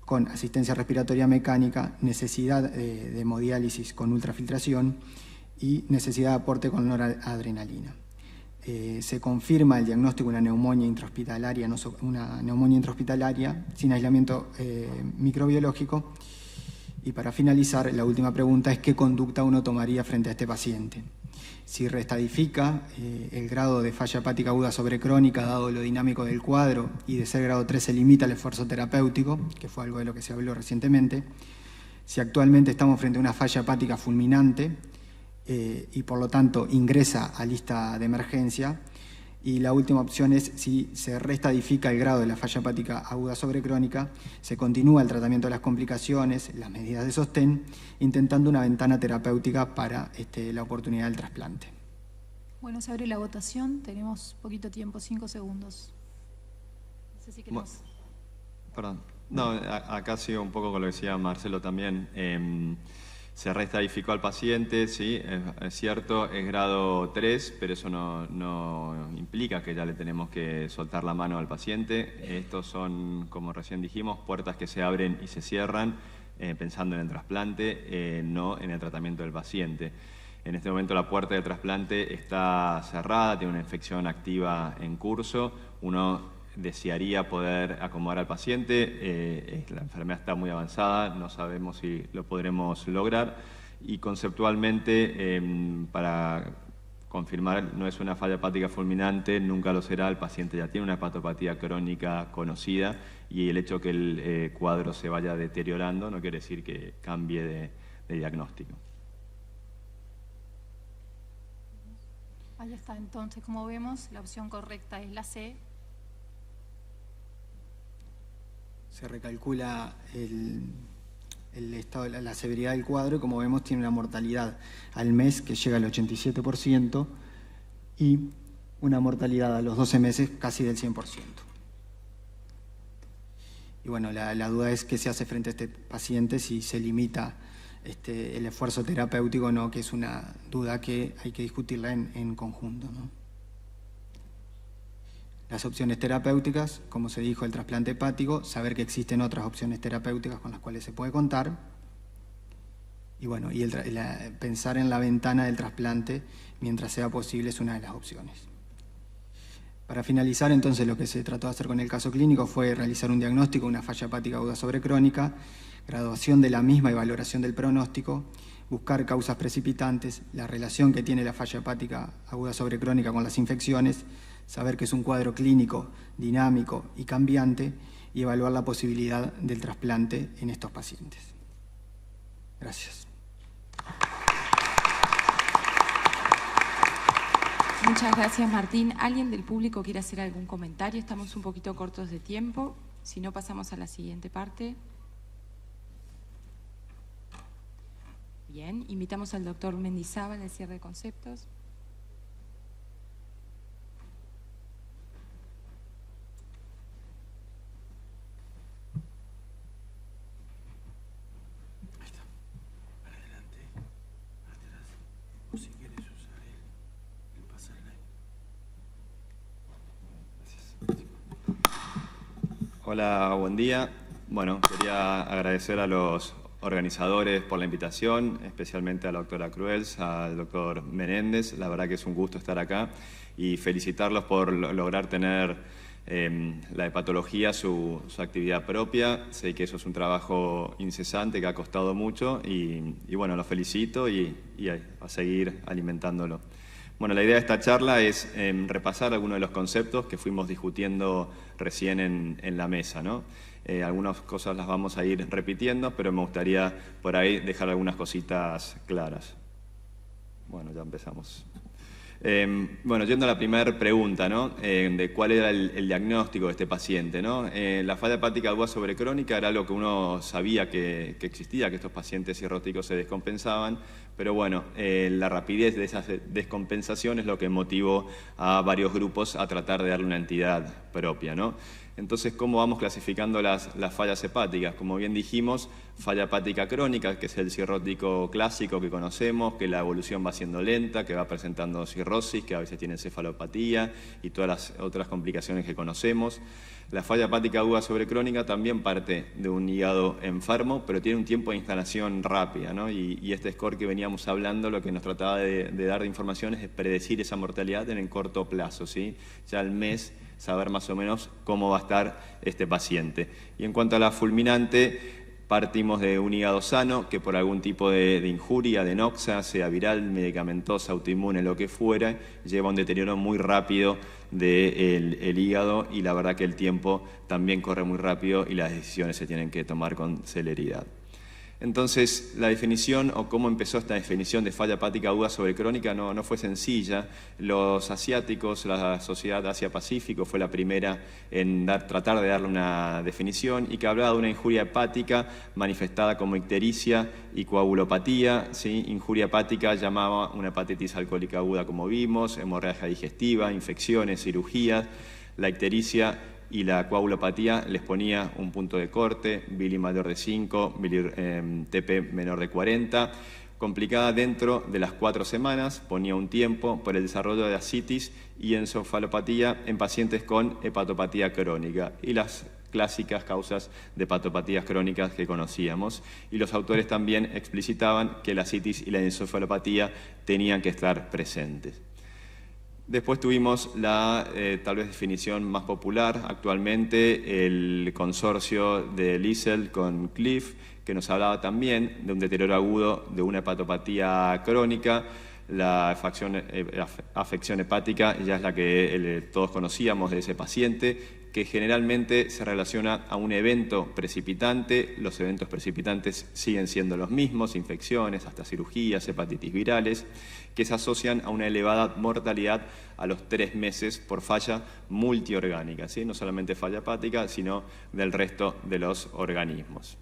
con asistencia respiratoria mecánica, necesidad de hemodiálisis con ultrafiltración y necesidad de aporte con noradrenalina. Se confirma el diagnóstico de una neumonía intrahospitalaria, sin aislamiento microbiológico. Y para finalizar, la última pregunta es: ¿qué conducta uno tomaría frente a este paciente? Si reestadifica el grado de falla hepática aguda sobrecrónica, dado lo dinámico del cuadro, y de ser grado 3 se limita el esfuerzo terapéutico, que fue algo de lo que se habló recientemente. Si actualmente estamos frente a una falla hepática fulminante y por lo tanto ingresa a lista de emergencia. Y la última opción es si se reestadifica el grado de la falla hepática aguda sobrecrónica, se continúa el tratamiento de las complicaciones, las medidas de sostén, intentando una ventana terapéutica para la oportunidad del trasplante.
Bueno, se abre la votación, tenemos poquito tiempo, 5 segundos. No sé si queremos...
Perdón. No, acá sigo un poco con lo que decía Marcelo también. Se reestadificó al paciente, sí, es cierto, es grado 3, pero eso no implica que ya le tenemos que soltar la mano al paciente. Estos son, como recién dijimos, puertas que se abren y se cierran pensando en el trasplante, no en el tratamiento del paciente. En este momento la puerta del trasplante está cerrada, tiene una infección activa en curso. Uno desearía poder acomodar al paciente, la enfermedad está muy avanzada, no sabemos si lo podremos lograr y conceptualmente, para confirmar, no es una falla hepática fulminante, nunca lo será, el paciente ya tiene una hepatopatía crónica conocida y el hecho que el cuadro se vaya deteriorando no quiere decir que cambie de diagnóstico.
Ahí está, entonces, como vemos, la opción correcta es la C.
Se recalcula el estado, la severidad del cuadro y como vemos tiene una mortalidad al mes que llega al 87% y una mortalidad a los 12 meses casi del 100%. Y bueno, la duda es qué se hace frente a este paciente, si se limita el esfuerzo terapéutico o no, que es una duda que hay que discutirla en conjunto, ¿no? Las opciones terapéuticas, como se dijo, el trasplante hepático, saber que existen otras opciones terapéuticas con las cuales se puede contar. Y bueno, pensar en la ventana del trasplante mientras sea posible es una de las opciones. Para finalizar, entonces, lo que se trató de hacer con el caso clínico fue realizar un diagnóstico de una falla hepática aguda sobrecrónica, graduación de la misma y valoración del pronóstico, buscar causas precipitantes, la relación que tiene la falla hepática aguda sobrecrónica con las infecciones, saber que es un cuadro clínico, dinámico y cambiante y evaluar la posibilidad del trasplante en estos pacientes. Gracias.
Muchas gracias, Martín. ¿Alguien del público quiere hacer algún comentario? Estamos un poquito cortos de tiempo. Si no, pasamos a la siguiente parte. Bien, invitamos al doctor Mendizábal al cierre de conceptos.
Hola, buen día. Bueno, quería agradecer a los organizadores por la invitación, especialmente a la doctora Cruels, al doctor Menéndez. La verdad que es un gusto estar acá y felicitarlos por lograr tener la hepatología su actividad propia. Sé que eso es un trabajo incesante que ha costado mucho y bueno, los felicito y a seguir alimentándolo. Bueno, la idea de esta charla es repasar algunos de los conceptos que fuimos discutiendo recién en la mesa, ¿no? Algunas cosas las vamos a ir repitiendo, pero me gustaría por ahí dejar algunas cositas claras. Bueno, ya empezamos. Bueno, yendo a la primera pregunta, ¿no? De cuál era el diagnóstico de este paciente, ¿no? La falla hepática aguda sobrecrónica era algo que uno sabía que existía, que estos pacientes cirróticos se descompensaban, pero bueno, la rapidez de esas descompensaciones es lo que motivó a varios grupos a tratar de darle una entidad propia, ¿no? Entonces, ¿cómo vamos clasificando las fallas hepáticas? Como bien dijimos, falla hepática crónica, que es el cirrótico clásico que conocemos, que la evolución va siendo lenta, que va presentando cirrosis, que a veces tiene encefalopatía y todas las otras complicaciones que conocemos. La falla hepática aguda sobrecrónica también parte de un hígado enfermo, pero tiene un tiempo de instalación rápida, ¿no? Y este score que veníamos hablando, lo que nos trataba de dar de información es predecir esa mortalidad en el corto plazo, ¿sí? Ya al mes saber más o menos cómo va a estar este paciente. Y en cuanto a la fulminante, partimos de un hígado sano que por algún tipo de injuria, de noxa, sea viral, medicamentosa, autoinmune, lo que fuera, lleva un deterioro muy rápido del hígado, y la verdad que el tiempo también corre muy rápido y las decisiones se tienen que tomar con celeridad. Entonces, la definición, o cómo empezó esta definición de falla hepática aguda sobre crónica, no fue sencilla. Los asiáticos, la Sociedad Asia-Pacífico fue la primera en tratar de darle una definición, y que hablaba de una injuria hepática manifestada como ictericia y coagulopatía, ¿sí? Injuria hepática llamaba una hepatitis alcohólica aguda, como vimos, hemorragia digestiva, infecciones, cirugías. La ictericia y la coagulopatía les ponía un punto de corte, Bili mayor de 5, TP menor de 40, complicada dentro de las 4 semanas, ponía un tiempo por el desarrollo de ascitis y encefalopatía en pacientes con hepatopatía crónica, y las clásicas causas de hepatopatías crónicas que conocíamos. Y los autores también explicitaban que la ascitis y la encefalopatía tenían que estar presentes. Después tuvimos la tal vez definición más popular actualmente, el consorcio de Liesel con Cliff, que nos hablaba también de un deterioro agudo de una hepatopatía crónica. La afección hepática ya es la que todos conocíamos de ese paciente, que generalmente se relaciona a un evento precipitante. Los eventos precipitantes siguen siendo los mismos, infecciones, hasta cirugías, hepatitis virales, que se asocian a una elevada mortalidad a los 3 meses por falla multiorgánica, ¿sí? No solamente falla hepática, sino del resto de los organismos.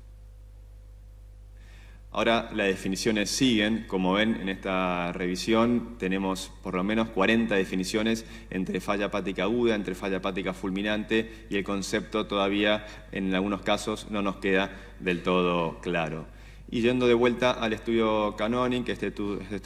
Ahora las definiciones siguen. Como ven en esta revisión, tenemos por lo menos 40 definiciones entre falla hepática aguda, entre falla hepática fulminante, y el concepto todavía en algunos casos no nos queda del todo claro. Y yendo de vuelta al estudio Canonic, este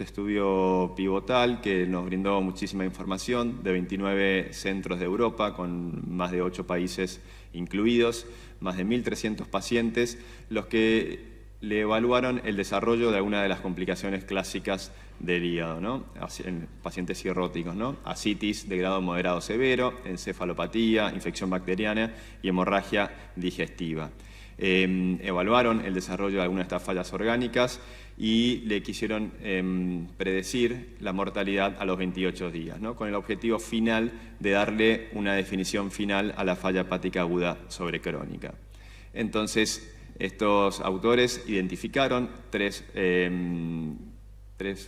estudio pivotal que nos brindó muchísima información de 29 centros de Europa, con más de 8 países incluidos, más de 1.300 pacientes, los que le evaluaron el desarrollo de alguna de las complicaciones clásicas del hígado, ¿no? En pacientes cirróticos, ¿no? Ascitis de grado moderado severo, encefalopatía, infección bacteriana y hemorragia digestiva. Evaluaron el desarrollo de algunas de estas fallas orgánicas y le quisieron predecir la mortalidad a los 28 días, ¿no? Con el objetivo final de darle una definición final a la falla hepática aguda sobre crónica. Entonces, estos autores identificaron tres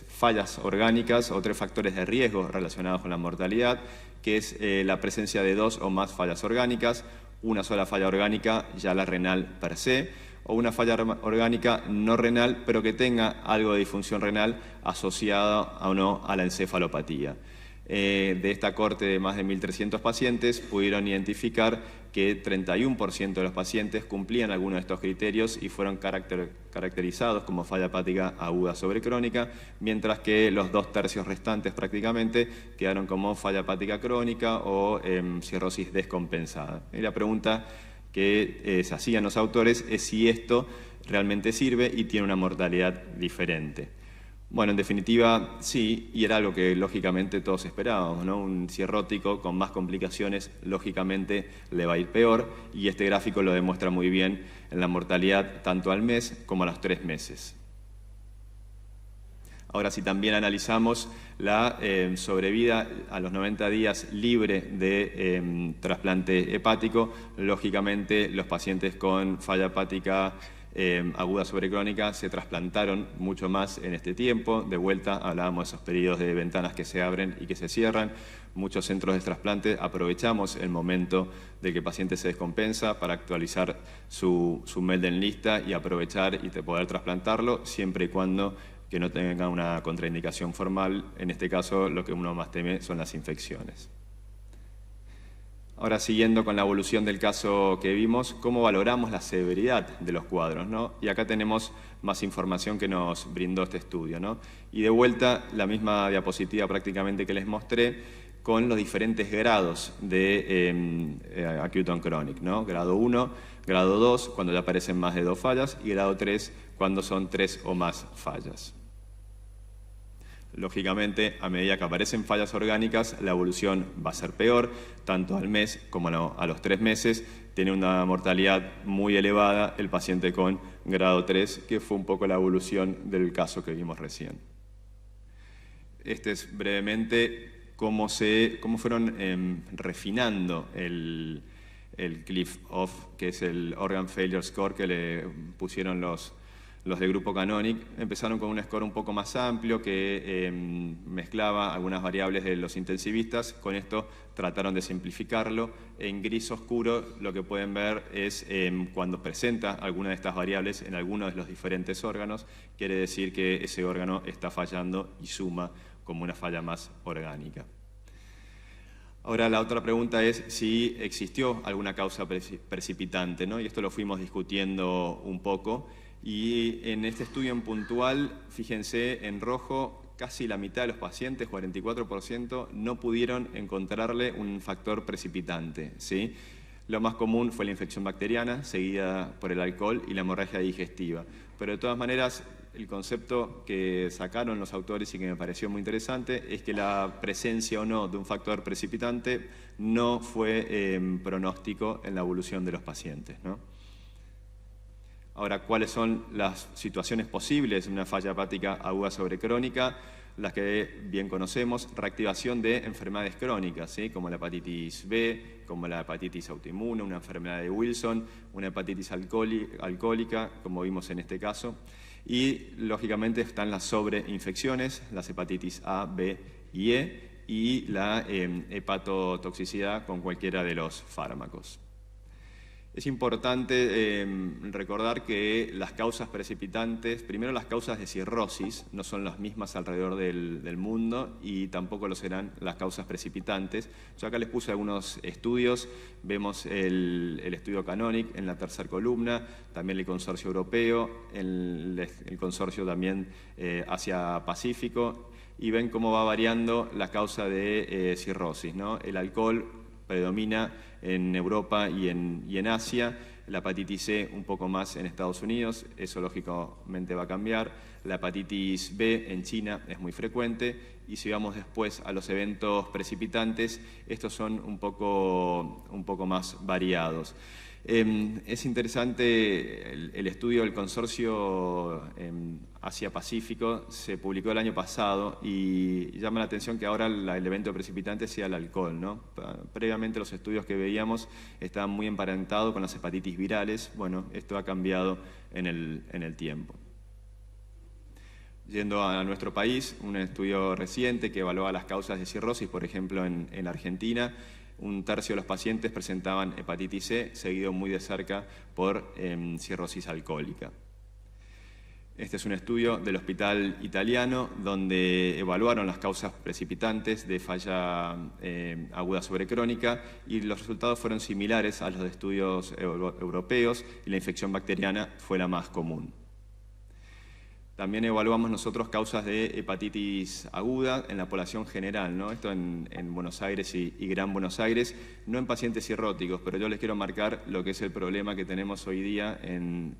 fallas orgánicas o 3 factores de riesgo relacionados con la mortalidad, que es la presencia de 2 o más fallas orgánicas, una sola falla orgánica, ya la renal per se, o una falla orgánica no renal, pero que tenga algo de disfunción renal asociada o no a la encefalopatía. De esta corte de más de 1.300 pacientes pudieron identificar que 31% de los pacientes cumplían algunos de estos criterios y fueron caracterizados como falla hepática aguda sobre crónica, mientras que los 2/3 restantes prácticamente quedaron como falla hepática crónica o cirrosis descompensada. Y la pregunta que se hacían los autores es si esto realmente sirve y tiene una mortalidad diferente. Bueno, en definitiva, sí, y era algo que lógicamente todos esperábamos, ¿no? Un cirrótico con más complicaciones, lógicamente le va a ir peor, y este gráfico lo demuestra muy bien en la mortalidad tanto al mes como a los 3 meses. Ahora, si también analizamos la sobrevida a los 90 días libre de trasplante hepático, lógicamente los pacientes con falla hepática aguda sobre crónica se trasplantaron mucho más en este tiempo. De vuelta hablábamos de esos periodos de ventanas que se abren y que se cierran. Muchos centros de trasplante aprovechamos el momento de que el paciente se descompensa para actualizar su Melden lista y aprovechar y poder trasplantarlo, siempre y cuando que no tenga una contraindicación formal. En este caso, lo que uno más teme son las infecciones. Ahora, siguiendo con la evolución del caso que vimos, ¿cómo valoramos la severidad de los cuadros, ¿no? Y acá tenemos más información que nos brindó este estudio, ¿no? Y de vuelta, la misma diapositiva prácticamente que les mostré, con los diferentes grados de acute on chronic, ¿no? Grado 1, grado 2, cuando ya aparecen más de 2 fallas, y grado 3, cuando son 3 o más fallas. Lógicamente, a medida que aparecen fallas orgánicas, la evolución va a ser peor, tanto al mes como a los 3 meses, tiene una mortalidad muy elevada el paciente con grado 3, que fue un poco la evolución del caso que vimos recién. Este es brevemente cómo fueron refinando el CLIF-OFF, que es el Organ Failure Score que le pusieron los de Grupo Canonic. Empezaron con un score un poco más amplio que mezclaba algunas variables de los intensivistas. Con esto trataron de simplificarlo. En gris oscuro lo que pueden ver es cuando presenta alguna de estas variables en alguno de los diferentes órganos, quiere decir que ese órgano está fallando y suma como una falla más orgánica. Ahora la otra pregunta es si existió alguna causa precipitante, ¿no? Y esto lo fuimos discutiendo un poco. Y en este estudio en puntual, fíjense, en rojo, casi la mitad de los pacientes, 44%, no pudieron encontrarle un factor precipitante, ¿sí? Lo más común fue la infección bacteriana, seguida por el alcohol y la hemorragia digestiva. Pero de todas maneras, el concepto que sacaron los autores y que me pareció muy interesante es que la presencia o no de un factor precipitante no fue pronóstico en la evolución de los pacientes, ¿no? Ahora, ¿cuáles son las situaciones posibles en una falla hepática aguda sobre crónica? Las que bien conocemos, reactivación de enfermedades crónicas, ¿sí? Como la hepatitis B, como la hepatitis autoinmune, una enfermedad de Wilson, una hepatitis alcohólica, como vimos en este caso. Y, lógicamente, están las sobreinfecciones, las hepatitis A, B y E, y la hepatotoxicidad con cualquiera de los fármacos. Es importante recordar que las causas precipitantes, primero las causas de cirrosis, no son las mismas alrededor del mundo y tampoco lo serán las causas precipitantes. Yo acá les puse algunos estudios, vemos el estudio Canonic en la tercera columna, también el consorcio europeo, el consorcio también Asia-Pacífico, y ven cómo va variando la causa de cirrosis, ¿no? El alcohol predomina en Europa y en Asia, la hepatitis C un poco más en Estados Unidos, eso lógicamente va a cambiar, la hepatitis B en China es muy frecuente, y si vamos después a los eventos precipitantes, estos son un poco más variados. Es interesante el estudio del consorcio Asia-Pacífico, se publicó el año pasado y llama la atención que ahora el evento precipitante sea el alcohol, ¿no? Previamente los estudios que veíamos estaban muy emparentados con las hepatitis virales. Bueno, esto ha cambiado en el tiempo. Yendo a nuestro país, un estudio reciente que evaluaba las causas de cirrosis, por ejemplo en Argentina, 1/3 de los pacientes presentaban hepatitis C, seguido muy de cerca por cirrosis alcohólica. Este es un estudio del Hospital Italiano donde evaluaron las causas precipitantes de falla aguda sobre crónica y los resultados fueron similares a los de estudios europeos y la infección bacteriana fue la más común. También evaluamos nosotros causas de hepatitis aguda en la población general, ¿no? Esto en Buenos Aires y Gran Buenos Aires, no en pacientes cirróticos, pero yo les quiero marcar lo que es el problema que tenemos hoy día,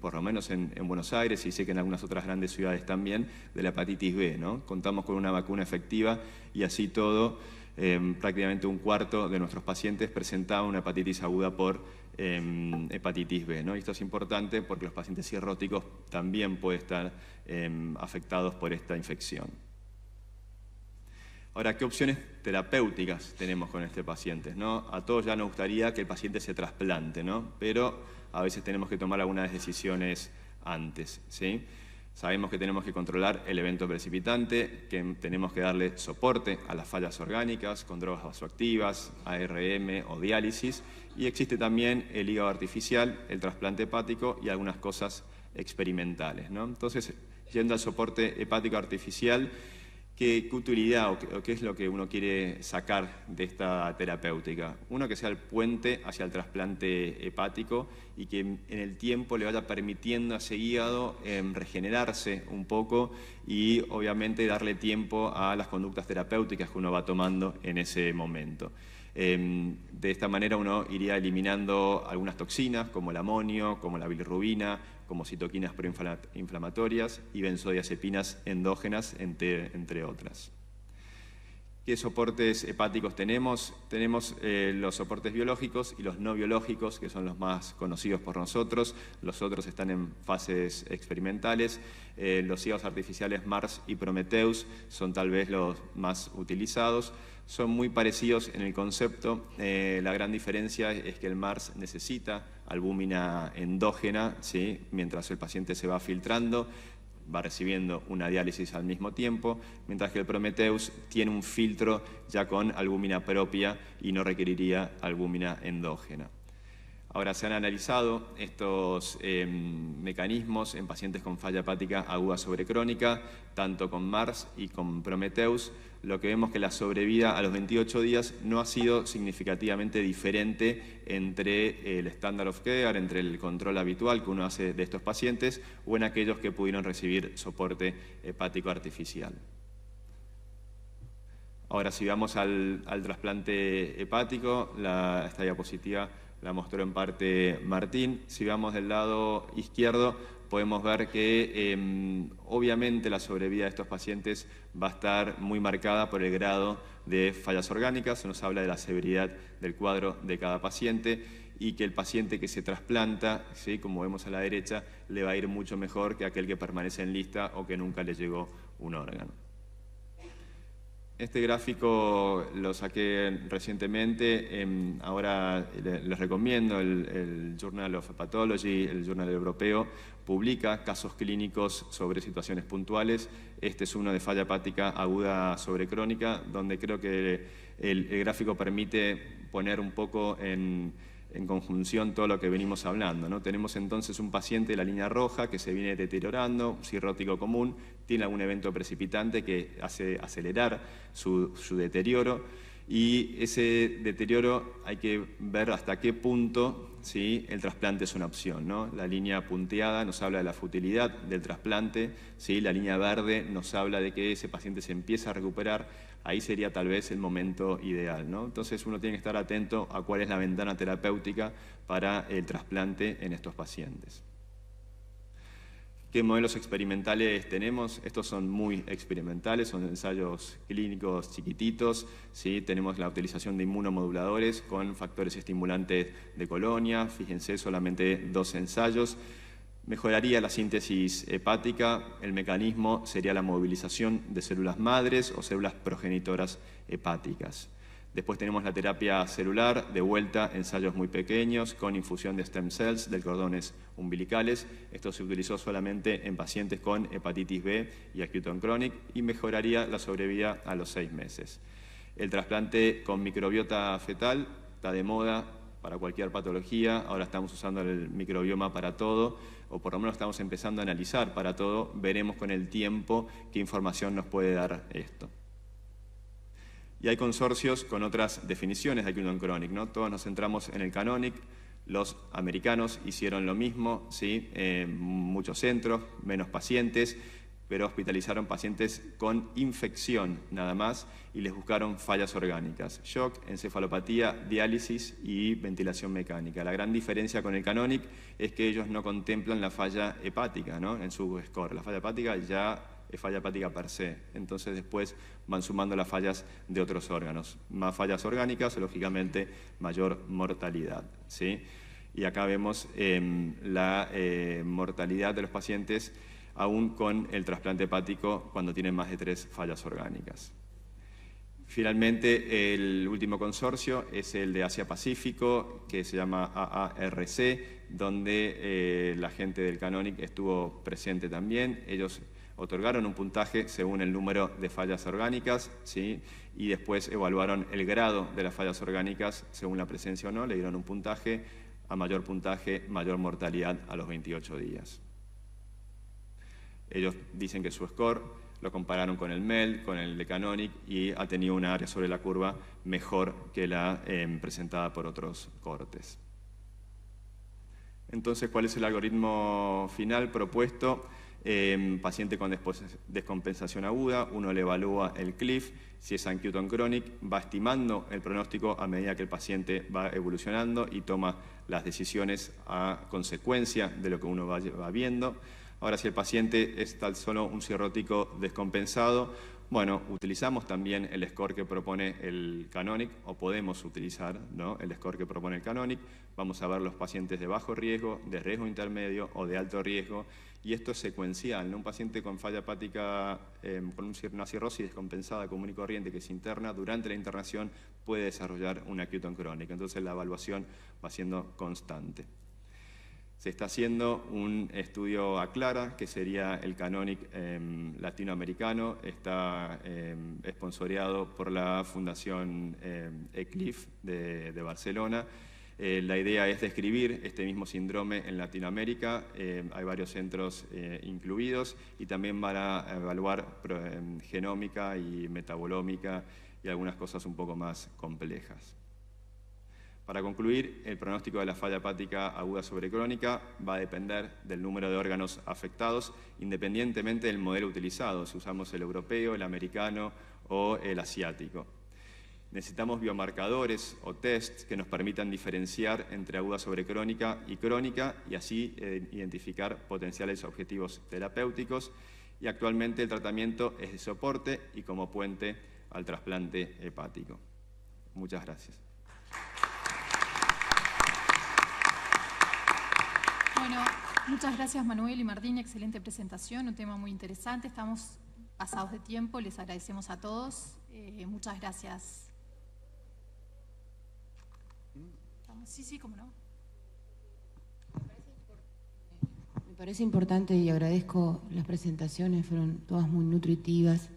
por lo menos en Buenos Aires y sé que en algunas otras grandes ciudades también, de la hepatitis B, ¿no? Contamos con una vacuna efectiva y así todo, prácticamente 1/4 de nuestros pacientes presentaban una hepatitis aguda por hepatitis B, ¿no? Y esto es importante porque los pacientes cirróticos también pueden estar afectados por esta infección. Ahora, ¿qué opciones terapéuticas tenemos con este paciente, ¿no? A todos ya nos gustaría que el paciente se trasplante, ¿no? Pero a veces tenemos que tomar algunas decisiones antes, ¿sí? Sabemos que tenemos que controlar el evento precipitante, que tenemos que darle soporte a las fallas orgánicas con drogas vasoactivas, ARM o diálisis, y existe también el hígado artificial, el trasplante hepático y algunas cosas experimentales, ¿no? Entonces, yendo al soporte hepático artificial, ¿qué utilidad o qué es lo que uno quiere sacar de esta terapéutica? Uno, que sea el puente hacia el trasplante hepático y que en el tiempo le vaya permitiendo a ese hígado regenerarse un poco y obviamente darle tiempo a las conductas terapéuticas que uno va tomando en ese momento. De esta manera uno iría eliminando algunas toxinas como el amonio, como la bilirrubina, como citoquinas proinflamatorias y benzodiazepinas endógenas, entre otras. ¿Qué soportes hepáticos tenemos? Tenemos los soportes biológicos y los no biológicos, que son los más conocidos por nosotros. Los otros están en fases experimentales. Los hígados artificiales Mars y Prometheus son tal vez los más utilizados. Son muy parecidos en el concepto. La gran diferencia es que el Mars necesita albúmina endógena, ¿sí? Mientras el paciente se va filtrando, va recibiendo una diálisis al mismo tiempo, mientras que el Prometheus tiene un filtro ya con albúmina propia y no requeriría albúmina endógena. Ahora, se han analizado estos mecanismos en pacientes con falla hepática aguda sobrecrónica, tanto con Mars y con Prometheus. Lo que vemos que la sobrevida a los 28 días no ha sido significativamente diferente entre el standard of care, entre el control habitual que uno hace de estos pacientes o en aquellos que pudieron recibir soporte hepático artificial. Ahora, si vamos al trasplante hepático, esta diapositiva la mostró en parte Martín. Si vamos del lado izquierdo, podemos ver que obviamente la sobrevida de estos pacientes va a estar muy marcada por el grado de fallas orgánicas. Nos habla de la severidad del cuadro de cada paciente y que el paciente que se trasplanta, ¿sí?, como vemos a la derecha, le va a ir mucho mejor que aquel que permanece en lista o que nunca le llegó un órgano. Este gráfico lo saqué recientemente, ahora les recomiendo el Journal of Pathology, el Journal Europeo, publica casos clínicos sobre situaciones puntuales. Este es uno de falla hepática aguda sobrecrónica, donde creo que el gráfico permite poner un poco en conjunción todo lo que venimos hablando, ¿no? Tenemos entonces un paciente de la línea roja que se viene deteriorando, cirrótico común, tiene algún evento precipitante que hace acelerar su deterioro, y ese deterioro hay que ver hasta qué punto, ¿sí?, el trasplante es una opción, ¿no? La línea punteada nos habla de la futilidad del trasplante, ¿sí? La línea verde nos habla de que ese paciente se empieza a recuperar. Ahí sería tal vez el momento ideal, ¿no? Entonces uno tiene que estar atento a cuál es la ventana terapéutica para el trasplante en estos pacientes. ¿Qué modelos experimentales tenemos? Estos son muy experimentales, son ensayos clínicos chiquititos, ¿sí? Tenemos la utilización de inmunomoduladores con factores estimulantes de colonia, fíjense, solamente 2 ensayos. Mejoraría la síntesis hepática, el mecanismo sería la movilización de células madres o células progenitoras hepáticas. Después tenemos la terapia celular, de vuelta ensayos muy pequeños con infusión de stem cells del cordones umbilicales. Esto se utilizó solamente en pacientes con hepatitis B y acute on chronic y mejoraría la sobrevida a los 6 meses. El trasplante con microbiota fetal está de moda para cualquier patología. Ahora estamos usando el microbioma para todo, o por lo menos estamos empezando a analizar para todo. Veremos con el tiempo qué información nos puede dar esto. Y hay consorcios con otras definiciones de acute on chronic, ¿no? Todos nos centramos en el canonic. Los americanos hicieron lo mismo, ¿sí? Muchos centros, menos pacientes, pero hospitalizaron pacientes con infección nada más y les buscaron fallas orgánicas, shock, encefalopatía, diálisis y ventilación mecánica. La gran diferencia con el canonic es que ellos no contemplan la falla hepática, ¿no?, en su score. La falla hepática ya es falla hepática per se, entonces después van sumando las fallas de otros órganos. Más fallas orgánicas, lógicamente mayor mortalidad, ¿sí? Y acá vemos la mortalidad de los pacientes aún con el trasplante hepático cuando tienen más de 3 fallas orgánicas. Finalmente, el último consorcio es el de Asia-Pacífico, que se llama AARC, donde la gente del Canonic estuvo presente también. Ellos otorgaron un puntaje según el número de fallas orgánicas, ¿sí?, y después evaluaron el grado de las fallas orgánicas según la presencia o no, le dieron un puntaje, a mayor puntaje, mayor mortalidad a los 28 días. Ellos dicen que su score lo compararon con el MELD, con el de Canonic, y ha tenido una área sobre la curva mejor que la presentada por otros cortes. Entonces, ¿cuál es el algoritmo final propuesto? Paciente con descompensación aguda, uno le evalúa el CLIF, si es acute on chronic, va estimando el pronóstico a medida que el paciente va evolucionando y toma las decisiones a consecuencia de lo que uno va viendo. Ahora, si el paciente es tan solo un cirrótico descompensado, Bueno, utilizamos también el score que propone el Canonic, o podemos utilizar, ¿no?, el score que propone el Canonic. Vamos a ver los pacientes de bajo riesgo, de riesgo intermedio o de alto riesgo, y esto es secuencial, ¿no? Un paciente con falla hepática, con una cirrosis descompensada común y corriente que se interna, durante la internación puede desarrollar una Q-TON crónica. Entonces la evaluación va siendo constante. Se está haciendo un estudio ACLARA, que sería el Canonic latinoamericano. Está esponsoreado por la Fundación ECLIF de Barcelona. La idea es describir este mismo síndrome en Latinoamérica. Hay varios centros incluidos y también van a evaluar genómica y metabolómica y algunas cosas un poco más complejas. Para concluir, el pronóstico de la falla hepática aguda sobrecrónica va a depender del número de órganos afectados, independientemente del modelo utilizado, si usamos el europeo, el americano o el asiático. Necesitamos biomarcadores o tests que nos permitan diferenciar entre aguda sobrecrónica y crónica y así identificar potenciales objetivos terapéuticos. Y actualmente el tratamiento es de soporte y como puente al trasplante hepático. Muchas gracias.
Bueno, muchas gracias Manuel y Martín, excelente presentación, un tema muy interesante. Estamos pasados de tiempo, les agradecemos a todos. Muchas gracias. Sí, cómo no.
Me parece importante y agradezco las presentaciones, fueron todas muy nutritivas.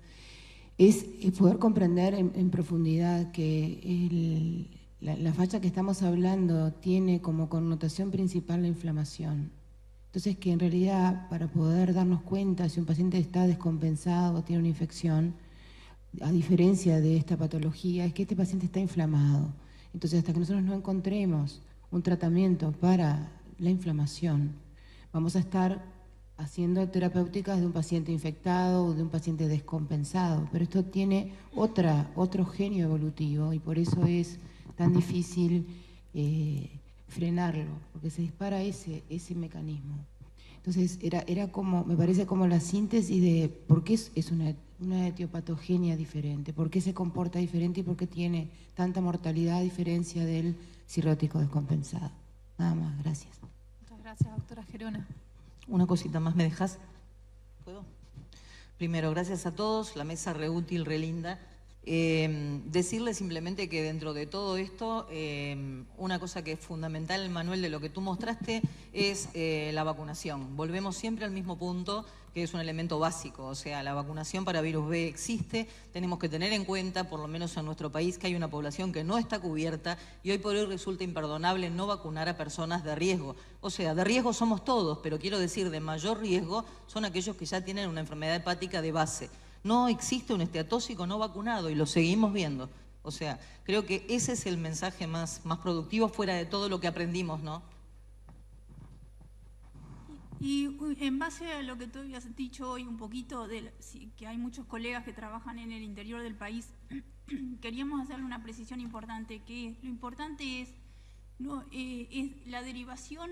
Es poder comprender en profundidad que la falla que estamos hablando tiene como connotación principal la inflamación. Entonces que en realidad para poder darnos cuenta si un paciente está descompensado o tiene una infección, a diferencia de esta patología, es que este paciente está inflamado. Entonces hasta que nosotros no encontremos un tratamiento para la inflamación, vamos a estar haciendo terapéuticas de un paciente infectado o de un paciente descompensado. Pero esto tiene otro genio evolutivo y por eso es tan difícil frenarlo, porque se dispara ese mecanismo. Entonces era como, me parece como la síntesis de por qué es una etiopatogenia diferente, por qué se comporta diferente y por qué tiene tanta mortalidad a diferencia del cirrótico descompensado. Nada más, gracias.
Muchas gracias, doctora Gerona.
Una cosita más, ¿me dejas? ¿Puedo? Primero, gracias a todos, la mesa re útil, re linda. Decirle simplemente que dentro de todo esto, una cosa que es fundamental, Manuel, de lo que tú mostraste, es la vacunación. Volvemos siempre al mismo punto, que es un elemento básico, o sea, la vacunación para virus B existe, tenemos que tener en cuenta, por lo menos en nuestro país, que hay una población que no está cubierta y hoy por hoy resulta imperdonable no vacunar a personas de riesgo. O sea, de riesgo somos todos, pero quiero decir, de mayor riesgo son aquellos que ya tienen una enfermedad hepática de base. No existe un esteatóxico no vacunado y lo seguimos viendo. O sea, creo que ese es el mensaje más productivo fuera de todo lo que aprendimos, ¿no?
Y en base a lo que tú habías dicho hoy un poquito, que hay muchos colegas que trabajan en el interior del país, queríamos hacerle una precisión importante, que lo importante es la derivación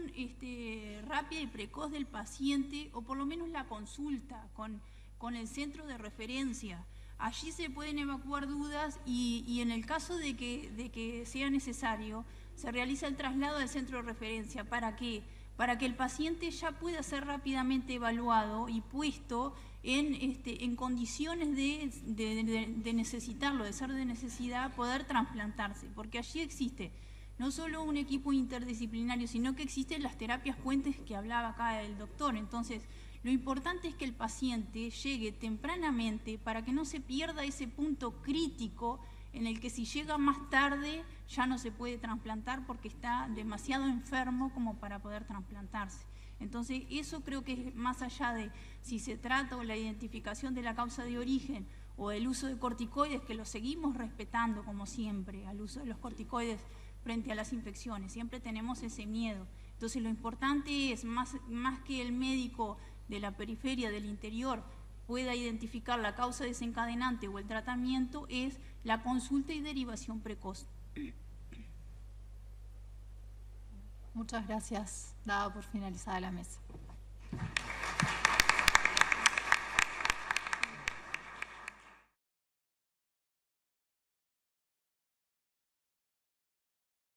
rápida y precoz del paciente, o por lo menos la consulta con el centro de referencia. Allí se pueden evacuar dudas y en el caso de que sea necesario, se realiza el traslado al centro de referencia. ¿Para qué? Para que el paciente ya pueda ser rápidamente evaluado y puesto en condiciones de necesitarlo, de ser de necesidad, poder trasplantarse. Porque allí existe no solo un equipo interdisciplinario, sino que existen las terapias puentes que hablaba acá el doctor. Entonces, lo importante es que el paciente llegue tempranamente para que no se pierda ese punto crítico en el que si llega más tarde ya no se puede trasplantar porque está demasiado enfermo como para poder trasplantarse. Entonces eso creo que es más allá de si se trata o la identificación de la causa de origen o el uso de corticoides, que lo seguimos respetando como siempre, al uso de los corticoides frente a las infecciones. Siempre tenemos ese miedo. Entonces lo importante es, más que el médico de la periferia, del interior, pueda identificar la causa desencadenante o el tratamiento, es la consulta y derivación precoz.
Muchas gracias. Dada por finalizada la mesa.